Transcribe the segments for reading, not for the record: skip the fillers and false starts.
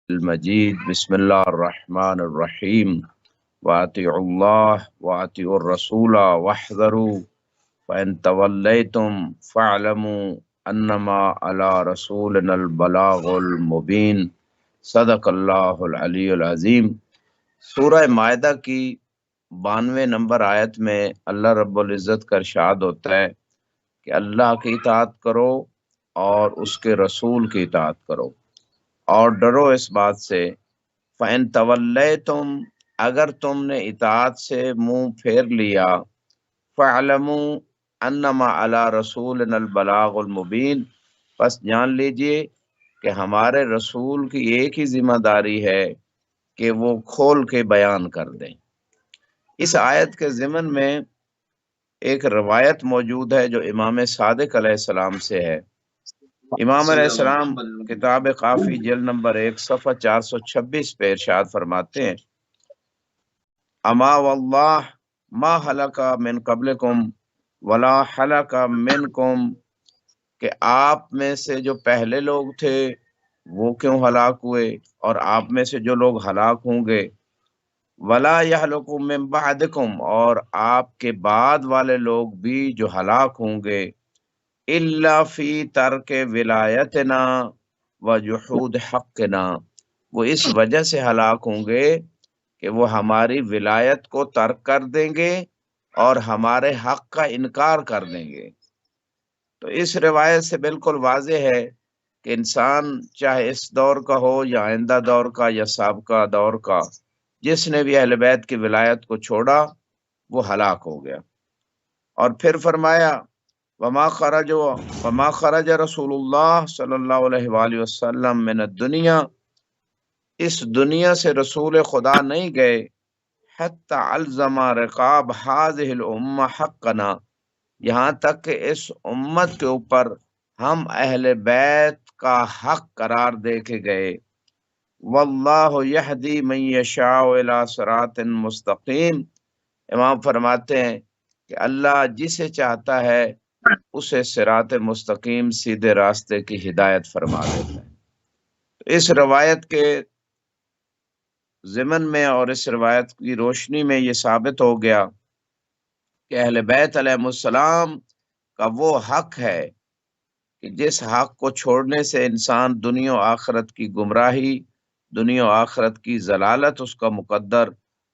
المجید بسم اللہ الرحمن الرحیم وَأَطِيعُوا اللَّهَ وَأَطِيعُوا الرَّسُولَ وَاحْذَرُوا فَإِن تَوَلَّيْتُمْ فَاعْلَمُوا أَنَّمَا عَلَى رَسُولِنَا الْبَلَاغُ الْمُبِينُ صدق اللہ العلی العظیم۔ سورہ مائدہ کی 92 نمبر آیت میں اللہ رب العزت کا ارشاد ہوتا ہے کہ اللہ کی اطاعت کرو اور اس کے رسول کی اطاعت کرو اور ڈرو اس بات سے فَإِن تَوَلَّيْتُمْ اگر تم نے اطاعت سے منہ پھیر لیا فَاعْلَمُوا أَنَّمَا عَلَى رَسُولِنَا الْبَلَاغُ الْمُبِينُ پس جان لیجئے کہ ہمارے رسول کی ایک ہی ذمہ داری ہے کہ وہ کھول کے بیان کر دیں۔ اس آیت کے ضمن میں ایک روایت موجود ہے جو امام صادق علیہ السلام سے ہے۔ امام علیہ السلام کتاب کافی جلد نمبر 1 صفحہ 426 پہ ارشاد فرماتے ہیں اما واللہ ما ہلک من قبلکم ولا ہلک منکم کہ آپ میں سے جو پہلے لوگ تھے وہ کیوں ہلاک ہوئے اور آپ میں سے جو لوگ ہلاک ہوں گے ولا یہلک من بعدکم اور آپ کے بعد والے لوگ بھی جو ہلاک ہوں گے الا فی ترک ولایتنا و جحود حقنا وہ اس وجہ سے ہلاک ہوں گے کہ وہ ہماری ولایت کو ترک کر دیں گے اور ہمارے حق کا انکار کر دیں گے۔ تو اس روایت سے بالکل واضح ہے کہ انسان چاہے اس دور کا ہو یا آئندہ دور کا یا سابقہ دور کا، جس نے بھی اہل بیت کی ولایت کو چھوڑا وہ ہلاک ہو گیا۔ اور پھر فرمایا وما خرج رسول اللہ صلی اللہ علیہ وآلہ وسلم من الدنیا اس دنیا سے رسول خدا نہیں گئے حتی الزم رقاب هذه الامہ حقنا یہاں تک کہ اس امت کے اوپر ہم اہل بیت کا حق قرار دے کے گئے۔ واللہ یہدی من یشاء الی صراط مستقیم امام فرماتے ہیں کہ اللہ جسے چاہتا ہے اسے صراط مستقیم سیدھے راستے کی ہدایت فرما دیتا ہے۔ اس روایت کے ضمن میں اور اس روایت کی روشنی میں یہ ثابت ہو گیا کہ اہل بیت علیہ السلام کا وہ حق ہے کہ جس حق کو چھوڑنے سے انسان دنیا و آخرت کی گمراہی، دنیا و آخرت کی ضلالت اس کا مقدر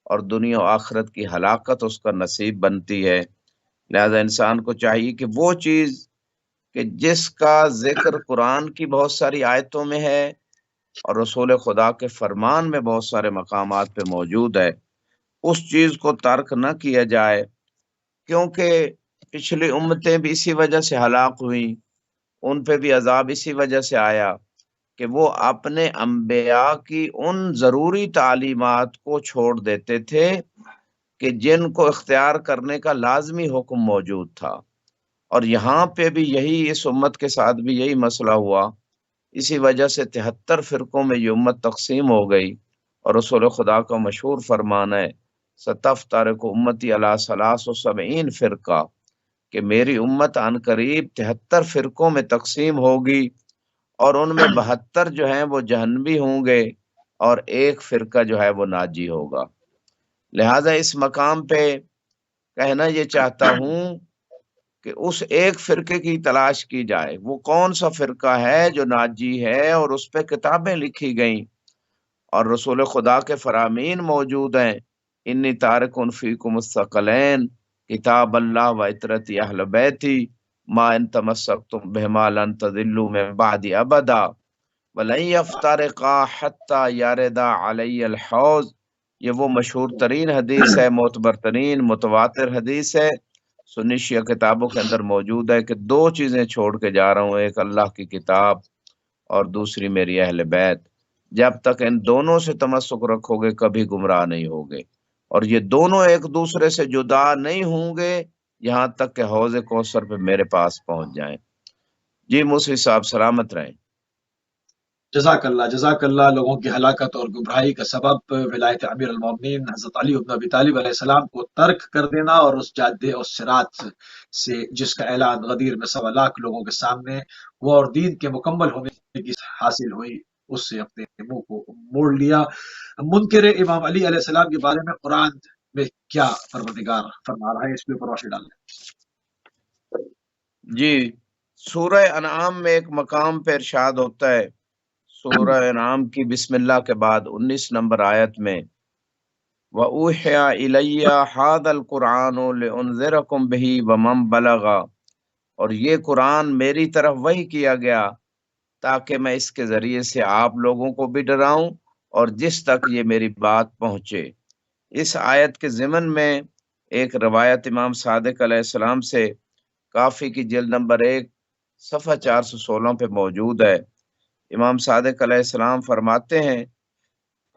اور دنیا و آخرت کی ہلاکت اس کا نصیب بنتی ہے۔ لہذا انسان کو چاہیے کہ وہ چیز کہ جس کا ذکر قرآن کی بہت ساری آیتوں میں ہے اور رسول خدا کے فرمان میں بہت سارے مقامات پہ موجود ہے، اس چیز کو ترک نہ کیا جائے، کیونکہ پچھلی امتیں بھی اسی وجہ سے ہلاک ہوئیں، ان پہ بھی عذاب اسی وجہ سے آیا کہ وہ اپنے انبیاء کی ان ضروری تعلیمات کو چھوڑ دیتے تھے کہ جن کو اختیار کرنے کا لازمی حکم موجود تھا۔ اور یہاں پہ بھی یہی اس امت کے ساتھ بھی یہی مسئلہ ہوا، اسی وجہ سے 73 فرقوں میں یہ امت تقسیم ہو گئی۔ اور رسول خدا کا مشہور فرمان ہے ستفترق امتی علی 73 فرقہ کہ میری امت عن قریب 73 فرقوں میں تقسیم ہوگی اور ان میں 72 جو ہیں وہ جہنمی ہوں گے اور ایک فرقہ جو ہے وہ ناجی ہوگا۔ لہٰذا اس مقام پہ کہنا یہ چاہتا ہوں کہ اس ایک فرقے کی تلاش کی جائے، وہ کون سا فرقہ ہے جو ناجی ہے اور اس پہ کتابیں لکھی گئیں اور رسول خدا کے فرامین موجود ہیں انی تارکن فیکم الثقلین کتاب اللہ و عطرتی اہل بیتی ما ان تمسکتم بہما لن تضلوا من بعد ابدا ولن یفترقا حتی یردا علی الحوض۔ یہ وہ مشہور ترین حدیث ہے، معتبر ترین متواتر حدیث ہے، سنی شیعہ کتابوں کے اندر موجود ہے کہ دو چیزیں چھوڑ کے جا رہا ہوں، ایک اللہ کی کتاب اور دوسری میری اہل بیت۔ جب تک ان دونوں سے تمسک رکھو گے کبھی گمراہ نہیں ہوگے، اور یہ دونوں ایک دوسرے سے جدا نہیں ہوں گے یہاں تک کہ حوض کوثر پہ میرے پاس پہنچ جائیں۔ جی موسوی صاحب سلامت رہیں۔ جزاک اللہ۔ لوگوں کی ہلاکت اور گمراہی کا سبب ولایت امیر المومنین حضرت علی بن ابی طالب علیہ السلام کو ترک کر دینا اور اس جادے اور صراط سے جس کا اعلان غدیر میں 1.25 لاکھ لوگوں کے سامنے وہ اور دین کے مکمل ہونے کی حاصل ہوئی اس سے اپنے منہ کو موڑ لیا۔ منکر امام علی علیہ السلام کے بارے میں قرآن میں کیا پروردگار فرما رہا ہے، اس پہ روشنی ڈال دیں۔ جی، سورہ انعام میں ایک مقام پہ ارشاد ہوتا ہے، سورہ انعام کی بسم اللہ کے بعد 19 نمبر آیت میں، وَأُوحِيَ إِلَيَّ هَذَا الْقُرْآنُ لِأُنذِرَكُم بِهِ وَمَن بَلَغَ، اور یہ قرآن میری طرف وحی کیا گیا تاکہ میں اس کے ذریعے سے آپ لوگوں کو بھی ڈراؤں اور جس تک یہ میری بات پہنچے۔ اس آیت کے ضمن میں ایک روایت امام صادق علیہ السلام سے کافی کی جلد نمبر 1 صفحہ 416 پہ موجود ہے۔ امام صادق علیہ السلام فرماتے ہیں،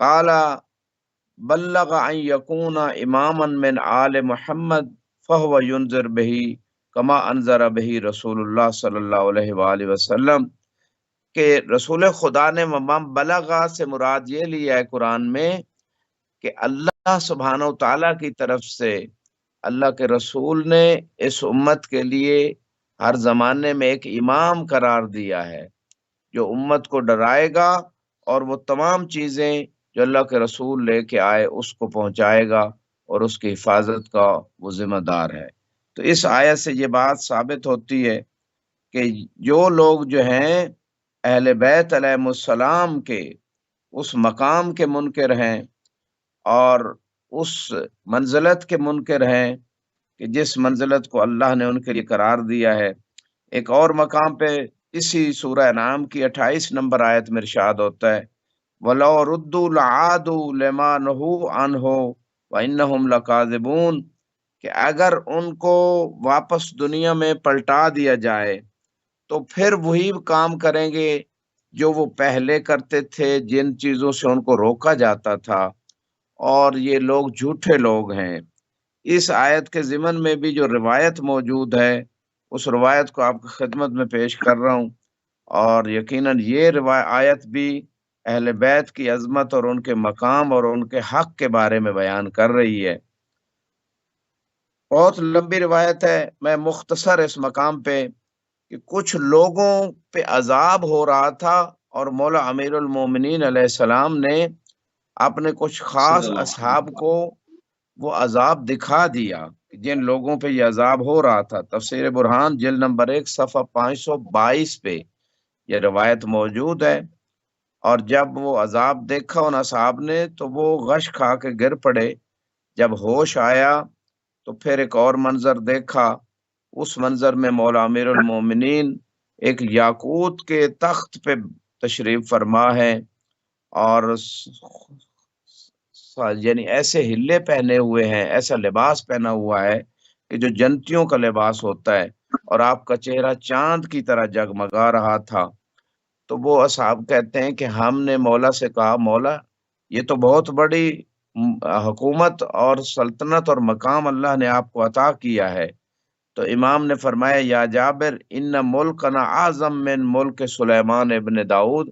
قال بلغ ان یکون اماما من آل محمد فہو ینذر بہ کما انذر بہ رسول اللہ صلی اللہ علیہ وآلہ وسلم، کہ رسول خدا نے ممام بلغا سے مراد یہ لیا ہے قرآن میں کہ اللہ سبحانہ و تعالیٰ کی طرف سے اللہ کے رسول نے اس امت کے لیے ہر زمانے میں ایک امام قرار دیا ہے جو امت کو ڈرائے گا اور وہ تمام چیزیں جو اللہ کے رسول لے کے آئے اس کو پہنچائے گا اور اس کی حفاظت کا وہ ذمہ دار ہے۔ تو اس آیت سے یہ بات ثابت ہوتی ہے کہ جو لوگ جو ہیں اہل بیت علیہ السلام کے اس مقام کے منکر ہیں اور اس منزلت کے منکر ہیں کہ جس منزلت کو اللہ نے ان کے لیے قرار دیا ہے۔ ایک اور مقام پہ اسی سورہ انعام کی 28 نمبر آیت میں ارشاد ہوتا ہے، وَلَوْ رُدُّوا لَعَادُوا لِمَا نُهُوا عَنْهُ وَإِنَّهُمْ لَكَاذِبُونَ، کہ اگر ان کو واپس دنیا میں پلٹا دیا جائے تو پھر وہی کام کریں گے جو وہ پہلے کرتے تھے، جن چیزوں سے ان کو روکا جاتا تھا، اور یہ لوگ جھوٹے لوگ ہیں۔ اس آیت کے ضمن میں بھی جو روایت موجود ہے اس روایت کو آپ کی خدمت میں پیش کر رہا ہوں، اور یقیناً یہ آیت بھی اہل بیت کی عظمت اور ان کے مقام اور ان کے حق کے بارے میں بیان کر رہی ہے۔ بہت لمبی روایت ہے، میں مختصر اس مقام پہ کہ کچھ لوگوں پہ عذاب ہو رہا تھا اور مولا امیر المومنین علیہ السلام نے اپنے کچھ خاص اصحاب کو وہ عذاب دکھا دیا جن لوگوں پہ یہ عذاب ہو رہا تھا۔ تفسیر برہان جلد نمبر 1 صفحہ 522 پہ یہ روایت موجود ہے۔ اور جب وہ عذاب دیکھا ان اصحاب نے تو وہ غش کھا کے گر پڑے، جب ہوش آیا تو پھر ایک اور منظر دیکھا، اس منظر میں مولا امیر المومنین ایک یاقوت کے تخت پہ تشریف فرما ہے اور یعنی ایسے ہلے پہنے ہوئے ہیں، ایسا لباس پہنا ہوا ہے کہ جو جنتیوں کا لباس ہوتا ہے، اور آپ کا چہرہ چاند کی طرح جگمگا رہا تھا۔ تو وہ اصحاب کہتے ہیں کہ ہم نے مولا سے کہا، مولا یہ تو بہت بڑی حکومت اور سلطنت اور مقام اللہ نے آپ کو عطا کیا ہے۔ تو امام نے فرمایا، یا جابر ان ملکنا اعظم من ملک سلیمان ابن داؤد،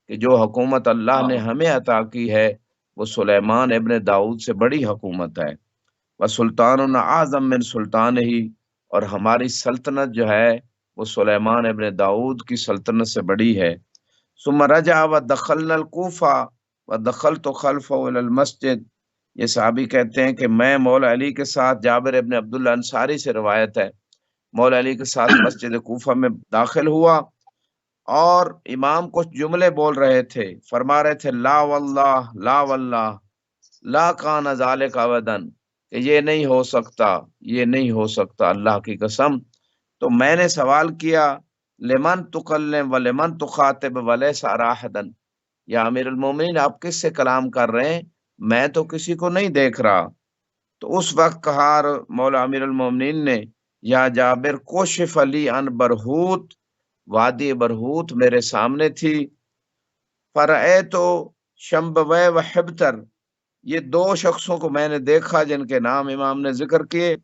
کہ جو حکومت اللہ نے ہمیں عطا کی ہے وہ سلیمان ابن داؤد سے بڑی حکومت ہے۔ وسلطاننا اعظم من سلطان ہی، اور ہماری سلطنت جو ہے وہ سلیمان ابن داؤد کی سلطنت سے بڑی ہے۔ ثم رجع ودخلنا الکوفہ ودخلت خلفہ الى المسجد، یہ صحابی کہتے ہیں کہ میں مولا علی کے ساتھ، جابر ابن عبداللہ انصاری سے روایت ہے، مولا علی کے ساتھ مسجد کوفہ میں داخل ہوا اور امام کچھ جملے بول رہے تھے، فرما رہے تھے لا واللہ لا واللہ لا کان ذالک ابدا، کہ یہ نہیں ہو سکتا، یہ نہیں ہو سکتا اللہ کی قسم۔ تو میں نے سوال کیا لمن تکلم ولمن تخاطب ولیس ارا احدا، یا امیر المومنین آپ کس سے کلام کر رہے ہیں، میں تو کسی کو نہیں دیکھ رہا۔ تو اس وقت کہا مولا امیر المومنین نے، یا جابر کوشف علی ان برہوت، وادی برہوت میرے سامنے تھی، فرأیت شمبوے و حبتر، یہ دو شخصوں کو میں نے دیکھا جن کے نام امام نے ذکر کیے،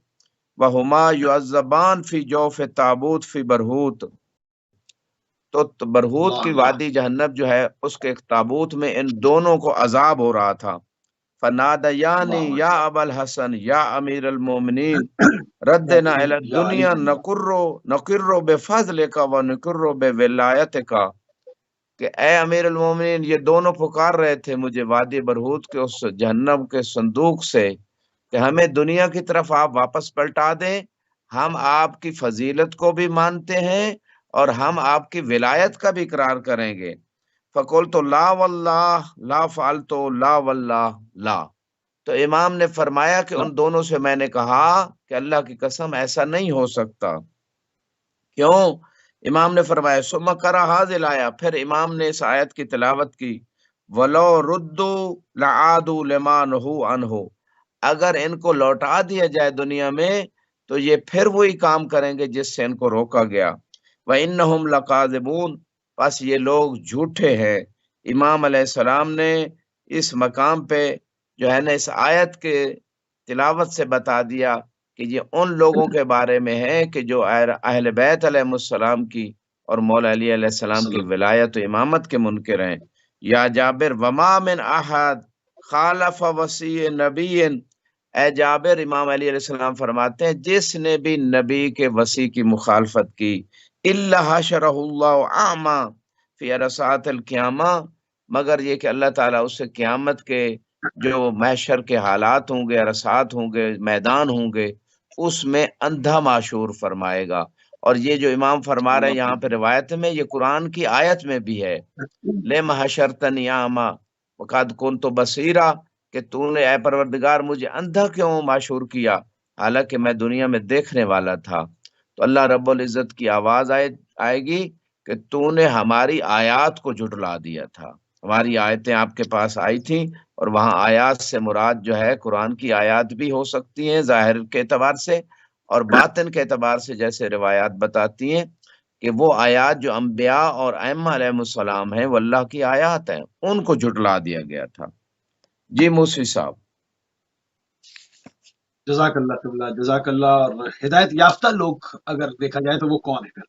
وہما یعذبان فی جوف تابوت فی برہوت، تو برہوت کی وادی جہنم جو ہے اس کے ایک تابوت میں ان دونوں کو عذاب ہو رہا تھا۔ فنادیانی یا ابا الحسن یا امیر المومنین ردنا الی الدنیا نقر بفضلک و نقر بولایتک، کہ اے امیر المومنین، یہ دونوں پکار رہے تھے مجھے وادی برہوت کے اس جہنم کے صندوق سے کہ ہمیں دنیا کی طرف آپ واپس پلٹا دیں، ہم آپ کی فضیلت کو بھی مانتے ہیں اور ہم آپ کی ولایت کا بھی اقرار کریں گے۔ فقلت لا واللہ لا فعلت لا واللہ لا۔ تو امام نے فرمایا کہ ان دونوں سے میں نے کہا کہ اللہ کی قسم ایسا نہیں ہو سکتا۔ کیوں؟ امام نے فرمایا ثم قرأ هذه الآیہ، پھر امام نے اس آیت کی تلاوت کی، وَلَوْ رُدُّوا لَعَادُوا لِمَا نُهُوا عَنْهُ، اگر ان کو لوٹا دیا جائے دنیا میں تو یہ پھر وہی کام کریں گے جس سے ان کو روکا گیا۔ وَإِنَّهُمْ لَكَاذِبُونَ، پس یہ لوگ جھوٹے ہیں۔ امام علیہ السلام نے اس مقام پہ جو ہے نا اس آیت کے تلاوت سے بتا دیا کہ یہ ان لوگوں کے بارے میں ہے کہ جو اہل بیت علیہ السلام کی اور مولا علی علیہ السلام کی ولایت و امامت کے منکر ہیں۔ یا جابر وما من احد خالف وصی نبی، اے جابر، امام علی علیہ السلام فرماتے ہیں جس نے بھی نبی کے وصی کی مخالفت کی، الا حشرہ اللہ اعما فی عرصات القیامہ، مگر یہ کہ اللہ تعالیٰ اس سے قیامت کے جو محشر کے حالات ہوں گے، عرصات ہوں گے، میدان ہوں گے، اس میں اندھا معشور فرمائے گا۔ اور یہ جو امام فرما رہے ہیں یہاں پہ روایت میں، یہ قرآن کی آیت میں بھی ہے، لم حشرتنی اعما وقد کنت بصیرا، کہ تو نے اے پروردگار مجھے اندھا کیوں معشور کیا حالانکہ میں دنیا میں دیکھنے والا تھا۔ تو اللہ رب العزت کی آواز آئے گی کہ تو نے ہماری آیات کو جھٹلا دیا تھا۔ ہماری آیتیں آپ کے پاس آئی تھیں، اور وہاں آیات سے مراد جو ہے قرآن کی آیات بھی ہو سکتی ہیں ظاہر کے اعتبار سے، اور باطن کے اعتبار سے جیسے روایات بتاتی ہیں کہ وہ آیات جو انبیاء اور ائمہ علیہ السلام ہیں وہ اللہ کی آیات ہیں، ان کو جھٹلا دیا گیا تھا۔ جی موسی صاحب۔ جزاک اللہ قبلہ، جزاک اللہ۔ اور ہدایت یافتہ لوگ اگر دیکھا جائے تو وہ کون ہے پھر؟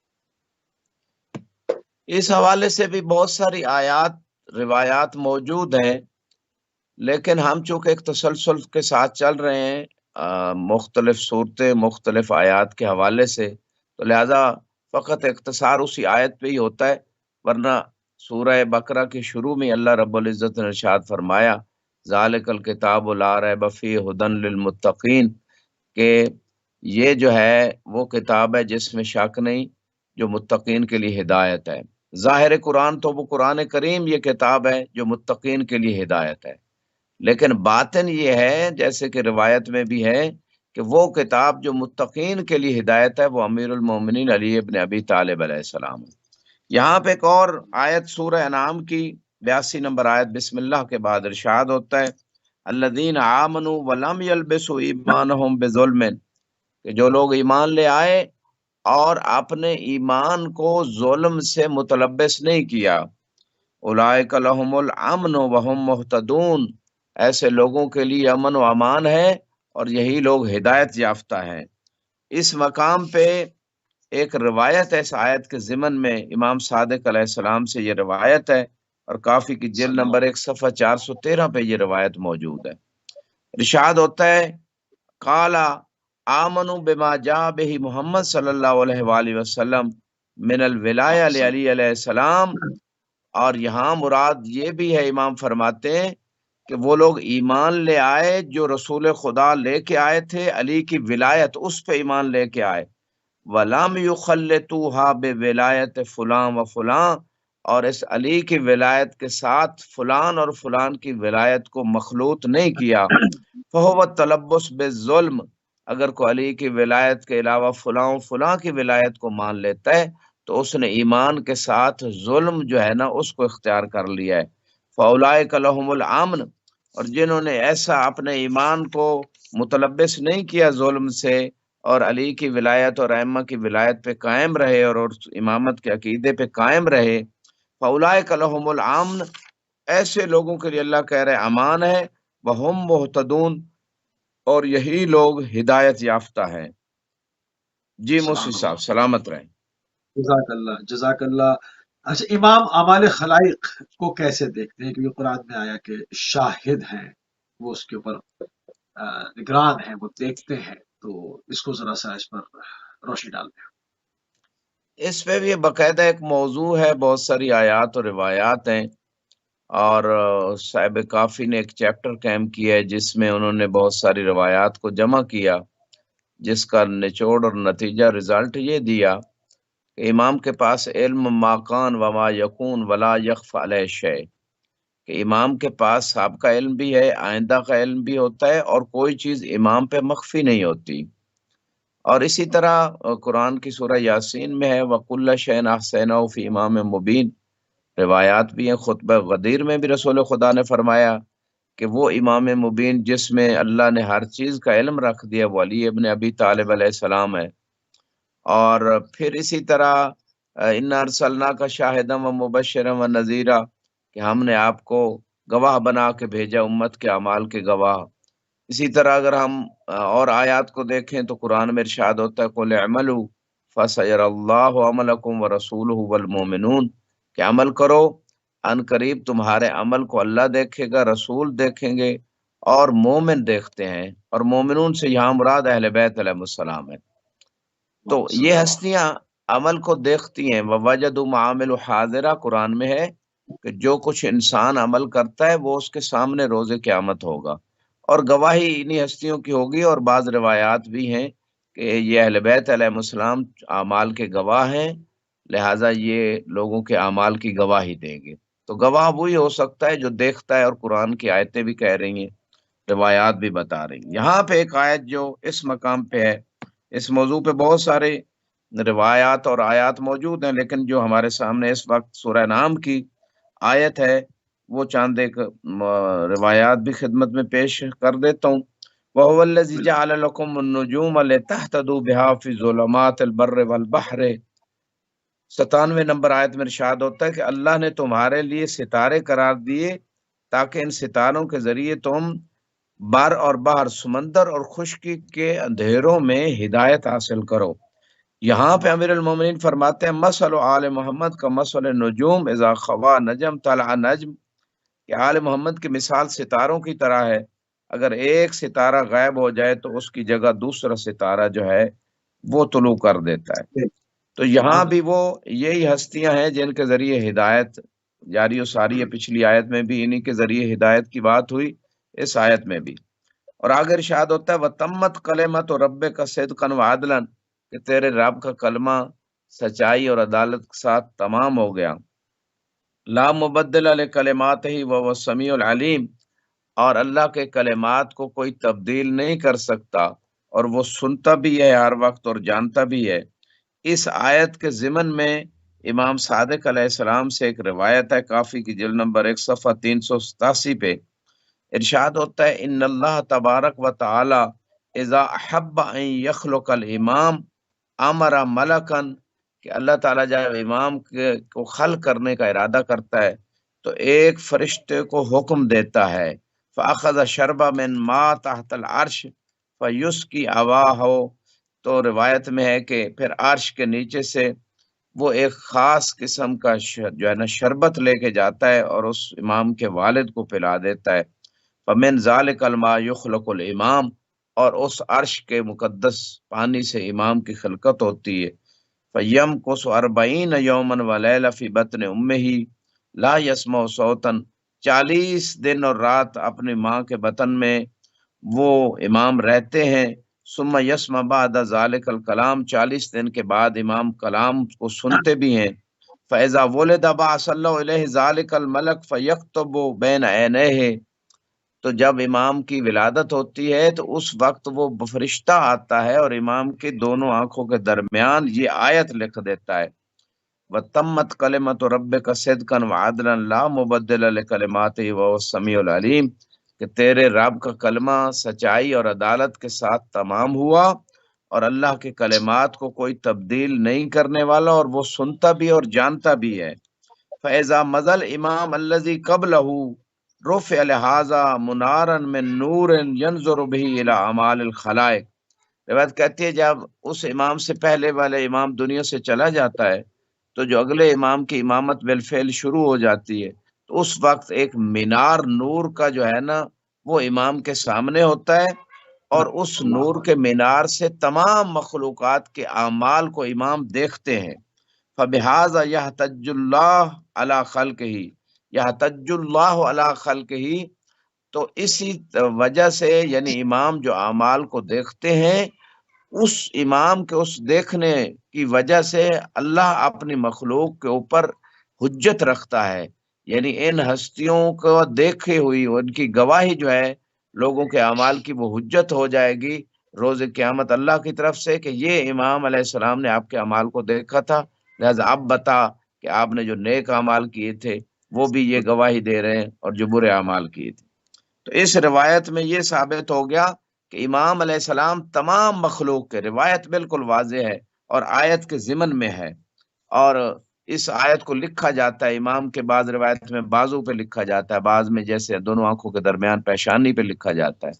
اس حوالے سے بھی بہت ساری آیات روایات موجود ہیں، لیکن ہم چونکہ ایک تسلسل کے ساتھ چل رہے ہیں مختلف صورتیں مختلف آیات کے حوالے سے، تو لہذا فقط اختصار اسی آیت پہ ہی ہوتا ہے، ورنہ سورہ بقرہ کے شروع میں اللہ رب العزت نے ارشاد فرمایا ذالک الکتاب لا ریب فیہ ھدی للمتقین، کہ یہ جو ہے وہ کتاب ہے جس میں شک نہیں، جو متقین کے لیے ہدایت ہے۔ ظاہر قرآن تو وہ قرآن کریم یہ کتاب ہے جو متقین کے لیے ہدایت ہے، لیکن باطن یہ ہے جیسے کہ روایت میں بھی ہے کہ وہ کتاب جو متقین کے لیے ہدایت ہے وہ امیر المومنین علی ابن ابی طالب علیہ السلام ہے۔ یہاں پہ ایک اور آیت سورہ انعام کی 82 نمبر آیت بسم اللہ کے بعد ارشاد ہوتا ہے الذین آمنوا ولم یلبسوا ایمانہم بظلم، کہ جو لوگ ایمان لے آئے اور اپنے ایمان کو ظلم سے متلبس نہیں کیا، اولئک لہم الامن وہم مہتدون، ایسے لوگوں کے لیے امن و امان ہے اور یہی لوگ ہدایت یافتہ ہیں۔ اس مقام پہ ایک روایت ہے اس آیت کے ضمن میں، امام صادق علیہ السلام سے یہ روایت ہے، اور کافی کی جلد نمبر 1 صفحہ 413 پہ یہ روایت موجود ہے۔ ارشاد ہوتا ہے قال آمنوا بما جاء به محمد صلی اللہ علیہ وآلہ وسلم من الولایہ لعلی علیہ السلام، اور یہاں مراد یہ بھی ہے امام فرماتے ہیں کہ وہ لوگ ایمان لے آئے جو رسول خدا لے کے آئے تھے، علی کی ولایت اس پہ ایمان لے کے آئے، وَلَمْ يُخَلِّطُوهَا بِوِلَایَةِ فُلان و فُلان، اور اس علی کی ولایت کے ساتھ فلان اور فلان کی ولایت کو مخلوط نہیں کیا، فَهُوَ التَّلَبُّسُ بِالظُّلْمِ، اگر کوئی علی کی ولایت کے علاوہ فلاں فلاں کی ولایت کو مان لیتا ہے تو اس نے ایمان کے ساتھ ظلم جو ہے نا اس کو اختیار کر لیا ہے۔ فَأُولَئِكَ لَهُمُ الْأَمْنُ، اور جنہوں نے ایسا اپنے ایمان کو متلبس نہیں کیا ظلم سے اور علی کی ولایت اور ائمہ کی ولایت پہ قائم رہے اور امامت کے عقیدے پہ قائم رہے، فَأُولَئِكَ لَهُمُ الْأَمْنُ، ایسے لوگوں کے لیے اللہ کہہ رہے امان ہے، وَهُمْ مُهْتَدُونَ، اور یہی لوگ ہدایت یافتہ ہیں۔ جی موسی صاحب سلامت رہیں۔ جزاک اللہ، جزاک اللہ۔ اچھا، امام اعمال خلائق کو کیسے دیکھتے ہیں؟ کیونکہ قرآن میں آیا کہ شاہد ہیں، وہ اس کے اوپر نگران ہیں، وہ دیکھتے ہیں، تو اس کو ذرا سا اس پر روشنی ڈال دیں۔ اس پہ بھی باقاعدہ ایک موضوع ہے، بہت ساری آیات اور روایات ہیں، اور صاحب کافی نے ایک چیپٹر قائم کیا ہے جس میں انہوں نے بہت ساری روایات کو جمع کیا، جس کا نچوڑ اور نتیجہ رزلٹ یہ دیا کہ امام کے پاس علم ما کان وما یکون ولا یخفی علیہ شیء، کہ امام کے پاس سابقہ علم بھی ہے، آئندہ کا علم بھی ہوتا ہے، اور کوئی چیز امام پہ مخفی نہیں ہوتی۔ اور اسی طرح قرآن کی سورہ یاسین میں ہے وَكُلَّ شَيْءٍ أَحْصَيْنَاهُ فِي إِمَامٍ مُبِينٍ، روایات بھی ہیں، خطبہ غدیر میں بھی رسول خدا نے فرمایا کہ وہ امام مبین جس میں اللہ نے ہر چیز کا علم رکھ دیا وہ علی ابن ابی طالب علیہ السلام ہے۔ اور پھر اسی طرح اِنَّا أَرْسَلْنَاكَ شَاهِدًا وَمُبَشِّرًا وَنَذِيرًا، کہ ہم نے آپ کو گواہ بنا کے بھیجا، امت کے اعمال کے گواہ۔ اسی طرح اگر ہم اور آیات کو دیکھیں تو قرآن میں ارشاد ہوتا ہے قُلْ اعْمَلُوا فَسَيَرَى اللَّهُ عَمَلَكُمْ وَرَسُولُهُ وَالْمُؤْمِنُونَ، کہ عمل کرو، ان قریب تمہارے عمل کو اللہ دیکھے گا، رسول دیکھیں گے، اور مومن دیکھتے ہیں، اور مومنون سے یہاں مراد اہل بیت علیہ السلام ہے۔ تو یہ ہستیاں عمل کو دیکھتی ہیں۔ وَوَجَدُوا مَعَامِلُ حاضرہ قرآن میں ہے کہ جو کچھ انسان عمل کرتا ہے وہ اس کے سامنے روز قیامت ہوگا، اور گواہی انہی ہستیوں کی ہوگی۔ اور بعض روایات بھی ہیں کہ یہ اہل بیت علیہ السلام اعمال کے گواہ ہیں، لہٰذا یہ لوگوں کے اعمال کی گواہی دیں گے۔ تو گواہ وہی ہو سکتا ہے جو دیکھتا ہے، اور قرآن کی آیتیں بھی کہہ رہی ہیں، روایات بھی بتا رہی ہیں۔ یہاں پہ ایک آیت جو اس مقام پہ ہے، اس موضوع پہ بہت سارے روایات اور آیات موجود ہیں، لیکن جو ہمارے سامنے اس وقت سورہ نام کی آیت ہے وہ چاند ایک روایات بھی خدمت میں پیش کر دیتا ہوں۔ وَهُوَ الَّذِي جَعَلَ لَكُمُ النُّجُومَ لِتَهْتَدُوا بِهَا فِي ظُلُمَاتِ الْبَرِّ وَالْبَحْرِ۔ 97 نمبر آیت میں ارشاد ہوتا ہے کہ اللہ نے تمہارے لیے ستارے قرار دیے تاکہ ان ستاروں کے ذریعے تم بر اور بحر، سمندر اور خشکی کے اندھیروں میں ہدایت حاصل کرو۔ یہاں پہ امیر المومنین فرماتے ہیں مثل آل محمد کا مثل نجوم اذا خوا نجم طلع نجم، کہ آل محمد کی مثال ستاروں کی طرح ہے، اگر ایک ستارہ غائب ہو جائے تو اس کی جگہ دوسرا ستارہ جو ہے وہ طلوع کر دیتا ہے۔ تو یہاں بھی وہ یہی ہستیاں ہیں جن کے ذریعے ہدایت جاری و ساری ہے۔ پچھلی آیت میں بھی انہی کے ذریعے ہدایت کی بات ہوئی، اس آیت میں بھی۔ اور آگے ارشاد ہوتا ہے وَتَمَّتْ كَلِمَةُ رَبِّكَ صِدْقًا وَعَدْلًا، کہ تیرے رب کا کلمہ سچائی اور عدالت کے ساتھ تمام ہو گیا۔ لا مبدل لکلماتہ وهو السمیع العلیم، اور اللہ کے کلمات کو کوئی تبدیل نہیں کر سکتا، اور وہ سنتا بھی ہے ہر وقت اور جانتا بھی ہے۔ اس آیت کے ضمن میں امام صادق علیہ السلام سے ایک روایت ہے، کافی کی جلد نمبر 1 صفحہ 387 پہ ارشاد ہوتا ہے ان اللہ تبارک و تعالی اذا احب ان یخلق الامام امر ملکن، کہ اللہ تعالیٰ جب امام کو خلق کرنے کا ارادہ کرتا ہے تو ایک فرشتے کو حکم دیتا ہے فاخذ شربا من ما تحت العرش فیسقی اباہ، تو روایت میں ہے کہ پھر عرش کے نیچے سے وہ ایک خاص قسم کا جو ہے نا شربت لے کے جاتا ہے اور اس امام کے والد کو پلا دیتا ہے۔ فمن ذالک الماء یخلق الامام، اور اس عرش کے مقدس پانی سے امام کی خلقت ہوتی ہے۔ فَيَمْكُثُ 40 يَوْمًا وَلَيْلَةً فِي بَطْنِ أُمِّهِ لَا يَسْمَعُ صَوْتًا، 40 دن اور رات اپنی ماں کے بطن میں وہ امام رہتے ہیں۔ ثم يسمع بعد ذلك الكلام، 40 دن کے بعد امام کلام کو سنتے بھی ہیں۔ فَإِذَا وُلِدَ بَعَثَ اللَّهُ إِلَيْهِ ذَلِكَ الْمَلَكَ فَيَكْتُبُ بَيْنَ عَيْنَيْهِ، تو جب امام کی ولادت ہوتی ہے تو اس وقت وہ فرشتہ آتا ہے اور امام کی دونوں آنکھوں کے درمیان یہ آیت لکھ دیتا ہے وَتَمَّتْ كَلِمَةُ رَبِّكَ صِدْقًا وَعَدْلًا لَا مُبَدِّلَ لِكَلِمَاتِهِ وَهُوَ السَّمِيعُ الْعَلِيمُ، کہ تیرے رب کا کلمہ سچائی اور عدالت کے ساتھ تمام ہوا، اور اللہ کے کلمات کو کوئی تبدیل نہیں کرنے والا، اور وہ سنتا بھی اور جانتا بھی ہے۔ فَإِذَا مَضَى الْإِمَامُ الَّذِي قَبْلَهُ رُفِعَ لِهَٰذَا مُنَارًا مِّن نُّورٍ يَنظُرُ بِهِ إِلَىٰ أَعْمَالِ الْخَلَائِقِ، روایت کہتی ہے جب اس امام سے پہلے والے امام دنیا سے چلا جاتا ہے تو جو اگلے امام کی امامت بالفعل شروع ہو جاتی ہے تو اس وقت ایک مینار نور کا جو ہے نا وہ امام کے سامنے ہوتا ہے، اور اس نور کے مینار سے تمام مخلوقات کے اعمال کو امام دیکھتے ہیں۔ فبہذا یحتج اللہ علی خلقہ، یحتج اللہ علی خلقہ، تو اسی وجہ سے یعنی امام جو اعمال کو دیکھتے ہیں، اس امام کے اس دیکھنے کی وجہ سے اللہ اپنی مخلوق کے اوپر حجت رکھتا ہے، یعنی ان ہستیوں کو دیکھے ہوئی ان کی گواہی جو ہے لوگوں کے اعمال کی، وہ حجت ہو جائے گی روز قیامت اللہ کی طرف سے کہ یہ امام علیہ السلام نے آپ کے اعمال کو دیکھا تھا، لہذا اب بتا کہ آپ نے جو نیک اعمال کیے تھے وہ بھی یہ گواہی دے رہے ہیں، اور جو برے اعمال کیے تھے۔ تو اس روایت میں یہ ثابت ہو گیا کہ امام علیہ السلام تمام مخلوق کے، روایت بالکل واضح ہے اور آیت کے ضمن میں ہے، اور اس آیت کو لکھا جاتا ہے امام کے بعض روایت میں بازو پہ لکھا جاتا ہے، بعض میں جیسے دونوں آنکھوں کے درمیان پیشانی پہ لکھا جاتا ہے۔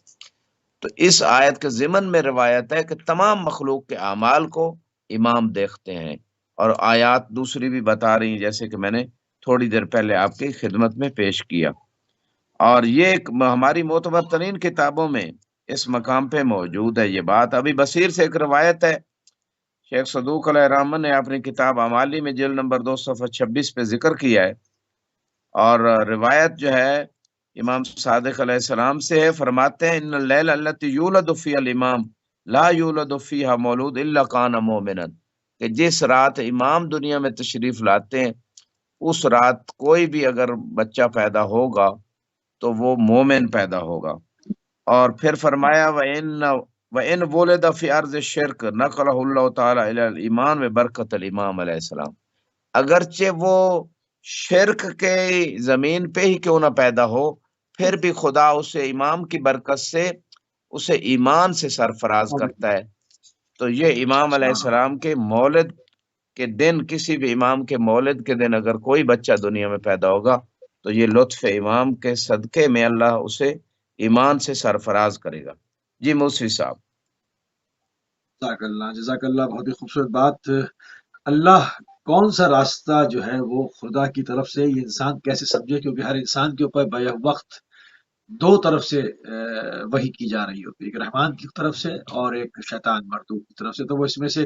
تو اس آیت کے ضمن میں روایت ہے کہ تمام مخلوق کے اعمال کو امام دیکھتے ہیں، اور آیات دوسری بھی بتا رہی ہیں جیسے کہ میں نے تھوڑی دیر پہلے آپ کی خدمت میں پیش کیا، اور یہ ہماری معتبر ترین کتابوں میں اس مقام پہ موجود ہے یہ بات۔ ابھی بصیر سے ایک روایت ہے، شیخ صدوق علیہ الرحمن نے اپنی کتاب اعمالی میں جلد نمبر 2 صفحہ 26 پہ ذکر کیا ہے، اور روایت جو ہے امام صادق علیہ السلام سے ہے، فرماتے ہیں ان اللیل التی یولد فی الامام لا یولد فیہا مولود الا کان مومنا، کہ جس رات امام دنیا میں تشریف لاتے ہیں اس رات کوئی بھی اگر بچہ پیدا ہوگا تو وہ مومن پیدا ہوگا۔ اور پھر فرمایا وَإِنْ وُلِدَ فِي أَرْضِ الشِّرْكِ نَقَلَهُ اللَّهُ تَعَالَى إِلَى الْإِيمَانِ بِبَرْكَةِ الإمام علیہ السلام، اگرچہ وہ شرک کے زمین پہ ہی کیوں نہ پیدا ہو، پھر بھی خدا اسے امام کی برکت سے اسے ایمان سے سرفراز کرتا ہے۔ تو یہ امام علیہ السلام کے مولد کے دن، کسی بھی امام کے مولد کے دن اگر کوئی بچہ دنیا میں پیدا ہوگا تو یہ لطف امام کے صدقے میں اللہ اسے ایمان سے سرفراز کرے گا۔ جی موسوی صاحب۔ جزاک اللہ، بہت ہی خوبصورت بات۔ اللہ کون سا راستہ جو ہے وہ خدا کی طرف سے، یہ انسان کیسے سمجھے، کیونکہ ہر انسان کے اوپر بیک وقت دو طرف سے وحی کی جا رہی ہوتی ہے، ایک رحمان کی طرف سے اور ایک شیطان مردود کی طرف سے، تو وہ اس میں سے،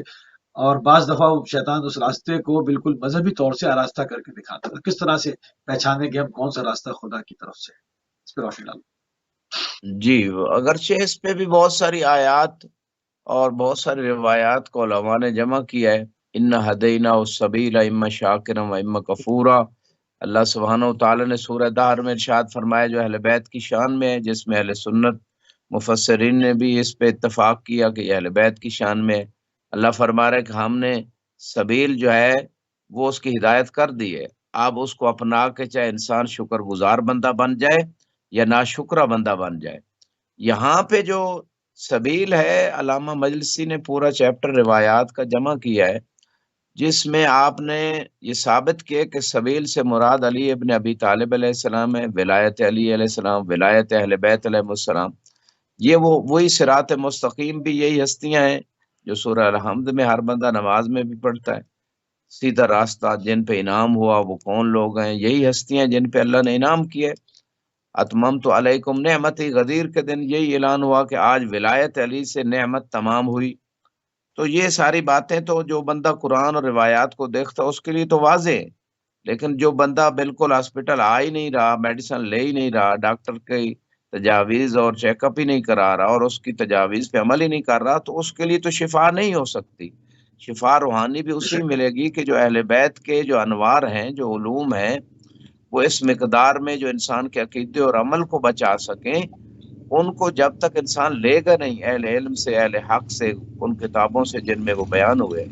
اور بعض دفعہ وہ شیطان اس راستے کو بالکل مذہبی طور سے آراستہ کر کے دکھاتا تھا۔ کس طرح سے پہچانے کہ ہم کون سا راستہ خدا کی طرف سے، اس پہ روشنی ڈالو۔ جی اگرچہ اس پہ بھی بہت ساری آیات اور بہت ساری روایات کو علماء نے جمع کیا ہے، ان ہدینا السبیل اما شاکرا و اما کفورا۔ اللہ سبحانہ و تعالیٰ نے سورہ دہر میں ارشاد فرمایا جو اہل بیت کی شان میں ہے، جس میں اہل سنت مفسرین نے بھی اس پہ اتفاق کیا کہ یہ اہل بیت کی شان میں ہے۔ اللہ فرما رہا ہے کہ ہم نے سبیل جو ہے وہ اس کی ہدایت کر دی ہے، آپ اس کو اپنا کے چاہے انسان شکر گزار بندہ بن جائے یا ناشکرہ بندہ بن جائے۔ یہاں پہ جو سبیل ہے، علامہ مجلسی نے پورا چیپٹر روایات کا جمع کیا ہے، جس میں آپ نے یہ ثابت کیا کہ سبیل سے مراد علی ابن ابی طالب علیہ السلام ہے، ولایت علی علیہ السلام، ولایت اہل بیت علیہ السلام، یہ وہی صراط مستقیم بھی یہی ہستیاں ہیں جو سورہ الحمد میں ہر بندہ نماز میں بھی پڑھتا ہے۔ سیدھا راستہ جن پہ انعام ہوا وہ کون لوگ ہیں؟ یہی ہستیاں جن پہ اللہ نے انعام کیا ہے۔ اتممت علیکم نعمتی، غدیر کے دن یہی اعلان ہوا کہ آج ولایت علی سے نعمت تمام ہوئی۔ تو یہ ساری باتیں تو جو بندہ قرآن اور روایات کو دیکھتا اس کے لیے تو واضح ہے، لیکن جو بندہ بالکل ہاسپٹل آ ہی نہیں رہا، میڈیسن لے ہی نہیں رہا، ڈاکٹر کی تجاویز اور چیک اپ ہی نہیں کرا رہا اور اس کی تجاویز پہ عمل ہی نہیں کر رہا، تو اس کے لیے تو شفا نہیں ہو سکتی۔ شفا روحانی بھی اسی ملے گی کہ جو اہل بیت کے جو انوار ہیں، جو علوم ہیں، وہ اس مقدار میں جو انسان کے عقیدے اور عمل کو بچا سکیں، ان کو جب تک انسان لے گا نہیں اہل علم سے، اہل حق سے، ان کتابوں سے جن میں وہ بیان ہوئے،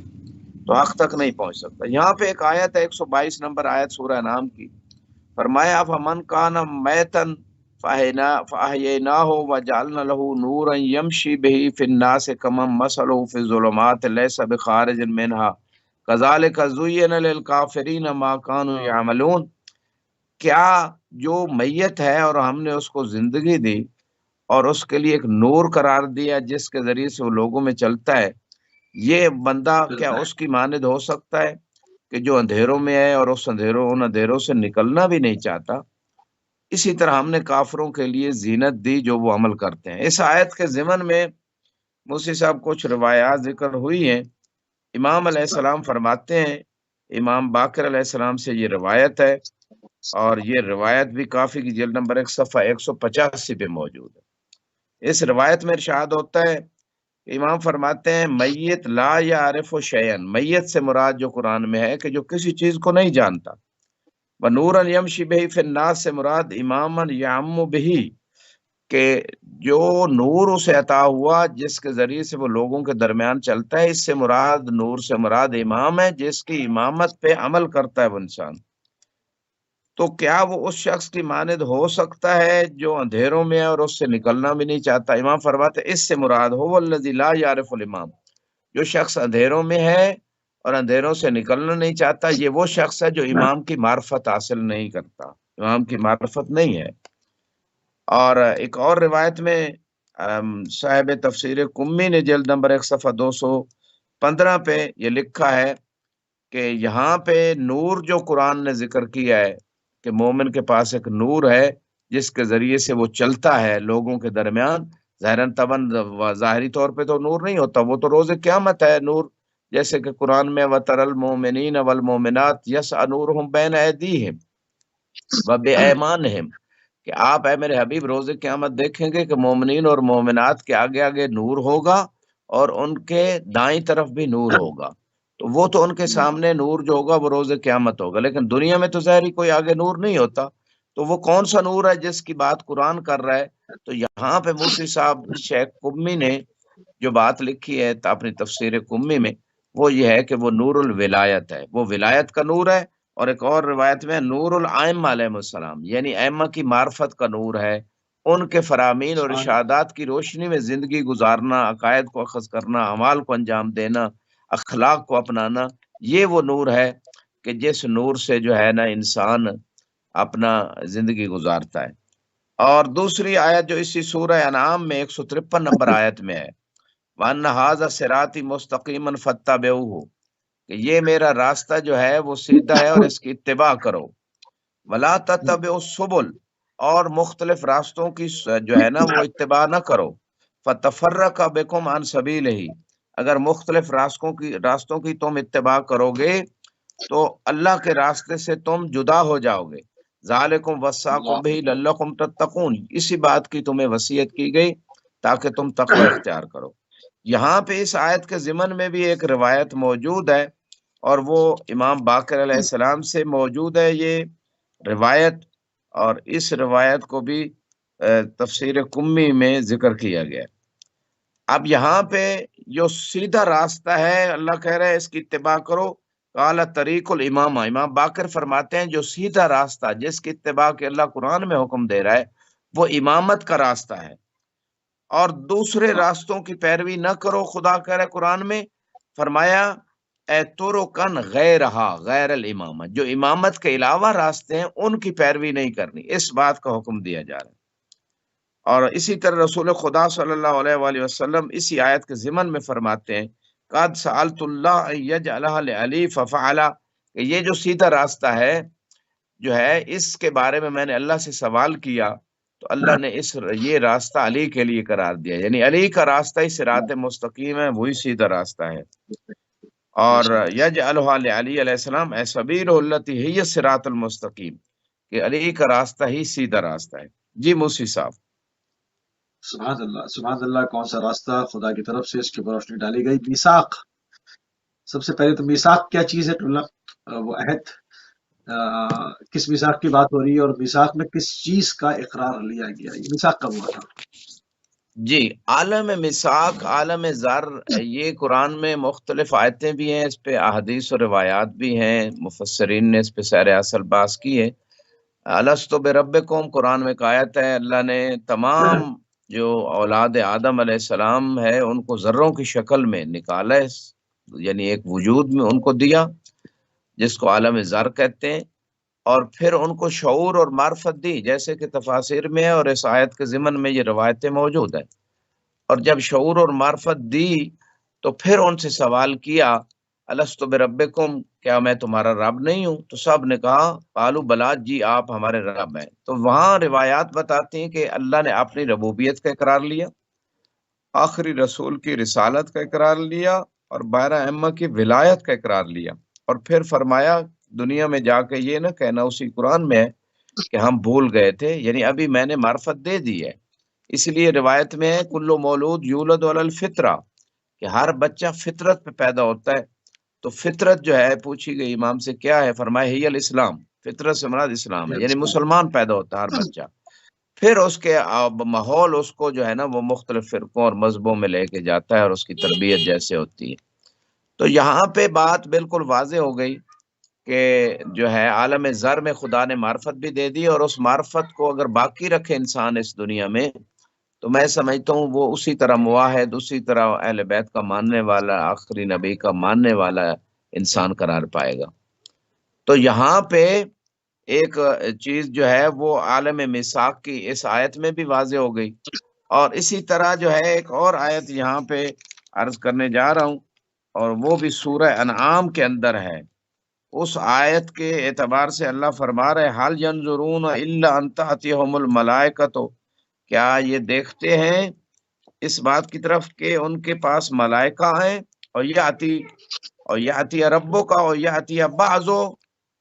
تو حق تک نہیں پہنچ سکتا۔ یہاں پہ ایک آیت ہے 122 نمبر آیت سورہ انعام کی، فرمایا فمن کان میتن فاحییناہ وجعلنا له نورا یمشی بہ فی الناس کمن مثلہ فی الظلمات لیس بخارج منہا کذالک زین للکافرین ما کانوا یعملون۔ کیا جو میت ہے اور ہم نے اس کو زندگی دی اور اس کے لیے ایک نور قرار دیا جس کے ذریعے سے وہ لوگوں میں چلتا ہے، یہ بندہ کیا اس کی مانند ہو سکتا ہے کہ جو اندھیروں میں ہے اور ان اندھیروں سے نکلنا بھی نہیں چاہتا؟ اسی طرح ہم نے کافروں کے لیے زینت دی جو وہ عمل کرتے ہیں۔ اس آیت کے ضمن میں موسی صاحب کچھ روایات ذکر ہوئی ہیں۔ امام علیہ السلام فرماتے ہیں امام باقر علیہ السلام سے یہ روایت ہے، اور یہ روایت بھی کافی کی جلد نمبر 1 صفحہ 185 پہ موجود ہے۔ اس روایت میں ارشاد ہوتا ہے، امام فرماتے ہیں میت لا یعرف شیئن، میت سے مراد جو قرآن میں ہے کہ جو کسی چیز کو نہیں جانتا، ونورا یمشی بہ فی الناس سے مراد اماما یعم بہ، کہ جو نور اسے عطا ہوا جس کے ذریعے سے وہ لوگوں کے درمیان چلتا ہے، اس سے مراد نور سے مراد امام ہے جس کی امامت پہ عمل کرتا ہے وہ انسان۔ تو کیا وہ اس شخص کی مانند ہو سکتا ہے جو اندھیروں میں ہے اور اس سے نکلنا بھی نہیں چاہتا؟ امام فرماتے ہیں اس سے مراد ہو الذی لا یعرف الامام، جو شخص اندھیروں میں ہے اور اندھیروں سے نکلنا نہیں چاہتا، یہ وہ شخص ہے جو امام کی معرفت حاصل نہیں کرتا، امام کی معرفت نہیں ہے۔ اور ایک اور روایت میں صاحب تفسیر قمی نے جلد نمبر 1 صفحہ 215 پہ یہ لکھا ہے کہ یہاں پہ نور جو قرآن نے ذکر کیا ہے کہ مومن کے پاس ایک نور ہے جس کے ذریعے سے وہ چلتا ہے لوگوں کے درمیان، ظاہراً طبعاً ظاہری طور پہ تو نور نہیں ہوتا، وہ تو روز قیامت ہے نور، جیسے کہ قرآن میں وَتَرَى الْمُؤْمِنِينَ وَالْمُؤْمِنَاتِ يَسْعَى نُورُهُم بَيْنَ أَيْدِيهِمْ وَبِأَيْمَانِهِمْ، کہ آپ اے میرے حبیب روز قیامت دیکھیں گے کہ مومنین اور مومنات کے آگے آگے نور ہوگا اور ان کے دائیں طرف بھی نور ہوگا، تو وہ تو ان کے سامنے نور جو ہوگا وہ روز قیامت ہوگا، لیکن دنیا میں تو ظاہری کوئی آگے نور نہیں ہوتا، تو وہ کون سا نور ہے جس کی بات قرآن کر رہا ہے؟ تو یہاں پہ موسی صاحب شیخ قمی نے جو بات لکھی ہے اپنی تفسیر قمی میں، وہ یہ ہے کہ وہ نور الولایت ہے، وہ ولایت کا نور ہے۔ اور ایک اور روایت میں نور الائمہ علیہ السلام، یعنی ائمہ کی معرفت کا نور ہے، ان کے فرامین اور ارشادات کی روشنی میں زندگی گزارنا، عقائد کو اخذ کرنا، اعمال کو انجام دینا، اخلاق کو اپنانا، یہ وہ نور ہے کہ جس نور سے جو ہے نا انسان اپنا زندگی گزارتا ہے۔ اور دوسری آیت جو اسی سورہ انعام میں 153 نمبر آیت میں ہے، وَأَنَّ هَٰذَا صِرَاطِي مُسْتَقِيمًا فَاتَّبِعُوهُ، کہ یہ میرا راستہ جو ہے وہ سیدھا ہے اور اس کی اتباع کرو، وَلَا تَتَّبِعُوا السُّبُلَ، اور مختلف راستوں کی جو ہے نا وہ اتباع نہ کرو، فَتَفَرَّقَ بِكُمْ عَنْ سَبِيلِهِ، اگر مختلف راستوں کی تم اتباع کرو گے تو اللہ کے راستے سے تم جدا ہو جاؤ گے، ذالکم وصاکم بہ لعلکم تتقون، اسی بات کی تمہیں وصیت کی گئی تاکہ تم تقوی اختیار کرو۔ یہاں پہ اس آیت کے ضمن میں بھی ایک روایت موجود ہے، اور وہ امام باقر علیہ السلام سے موجود ہے یہ روایت، اور اس روایت کو بھی تفسیر قمی میں ذکر کیا گیا ہے۔ اب یہاں پہ جو سیدھا راستہ ہے اللہ کہہ رہے ہے اس کی اتباع کرو، قال طریق الامامہ، امام باقر فرماتے ہیں جو سیدھا راستہ جس کی اتباع کے اللہ قرآن میں حکم دے رہا ہے وہ امامت کا راستہ ہے، اور دوسرے راستوں کی پیروی نہ کرو، خدا کہہ رہا ہے قرآن میں، فرمایا اے ترکن غیرہا، غیر الامامہ، جو امامت کے علاوہ راستے ہیں ان کی پیروی نہیں کرنی، اس بات کا حکم دیا جا رہا ہے۔ اور اسی طرح رسول خدا صلی اللہ علیہ وآلہ وسلم اسی آیت کے ضمن میں فرماتے ہیں قد سألت اللہ ان یجعلہ لعلی ففعل، کہ یہ جو سیدھا راستہ ہے جو ہے اس کے بارے میں نے اللہ سے سوال کیا تو اللہ نے یہ راستہ علی کے لیے قرار دیا، یعنی علی کا راستہ ہی صراط مستقیم ہے، وہی سیدھا راستہ ہے۔ اور یجعلہ لعلی علیہ السلام اے سبیل التی ہی الصراط المستقیم، کہ علی کا راستہ ہی سیدھا راستہ ہے۔ جی موسی صاحب۔ سبحان اللہ، کون سا راستہ خدا کی طرف سے اس کی روشنی ڈالی گئی؟ میثاق، سب سے پہلے تو میثاق کیا چیز ہے؟ وہ عہد، کس میثاق کی بات ہو رہی ہے اور میثاق میں کس چیز کا اقرار لیا گیا؟ یہ میثاق کب ہوا تھا؟ جی، عالم میثاق، عالم ذر، یہ قرآن میں مختلف آیتیں بھی ہیں، اس پہ احادیث و روایات بھی ہیں، مفسرین نے اس پہ سیر اصل باس کی ہے۔ الستو بربکم، قرآن میں ایک آیت ہے، اللہ نے تمام جو اولاد آدم علیہ السلام ہے ان کو ذروں کی شکل میں نکالا ہے، یعنی ایک وجود میں ان کو دیا جس کو عالم ذر کہتے ہیں، اور پھر ان کو شعور اور معرفت دی جیسے کہ تفاسیر میں ہے، اور اس آیت کے ضمن میں یہ روایتیں موجود ہیں۔ اور جب شعور اور معرفت دی تو پھر ان سے سوال کیا الستو بربکم، کیا میں تمہارا رب نہیں ہوں؟ تو سب نے کہا قالوا بلا، جی آپ ہمارے رب ہیں۔ تو وہاں روایات بتاتی ہیں کہ اللہ نے اپنی ربوبیت کا اقرار لیا، آخری رسول کی رسالت کا اقرار لیا، اور 12 ائمہ کی ولایت کا اقرار لیا، اور پھر فرمایا دنیا میں جا کے یہ نہ کہنا، اسی قرآن میں ہے کہ ہم بھول گئے تھے، یعنی ابھی میں نے معرفت دے دی ہے۔ اس لیے روایت میں ہے کلو مولود یولد علی الفطرہ، کہ ہر بچہ فطرت پہ پیدا ہوتا ہے۔ تو فطرت جو ہے پوچھی گئی امام سے کیا ہے، فرمایا ہی الاسلام، فطرت سے مراد اسلام ہے، یعنی مسلمان پیدا ہوتا ہے ہر بچہ۔ پھر اس کے ماحول اس کو جو ہے نا وہ مختلف فرقوں اور مذہبوں میں لے کے جاتا ہے، اور اس کی تربیت جیسے ہوتی ہے۔ تو یہاں پہ بات بالکل واضح ہو گئی کہ جو ہے عالم زر میں خدا نے معرفت بھی دے دی، اور اس معرفت کو اگر باقی رکھے انسان اس دنیا میں، تو میں سمجھتا ہوں وہ اسی طرح موحد، اسی طرح اہل بیت کا ماننے والا، آخری نبی کا ماننے والا انسان قرار پائے گا۔ تو یہاں پہ ایک چیز جو ہے وہ عالم میثاق کی اس آیت میں بھی واضح ہو گئی، اور اسی طرح جو ہے ایک اور آیت یہاں پہ عرض کرنے جا رہا ہوں، اور وہ بھی سورہ انعام کے اندر ہے۔ اس آیت کے اعتبار سے اللہ فرما رہے حال ینظرون الا ان تأتیہم الملائکۃ، کیا یہ دیکھتے ہیں اس بات کی طرف کہ ان کے پاس ملائکہ ہیں، اور یاتی ربو کا، اور یاتی بعض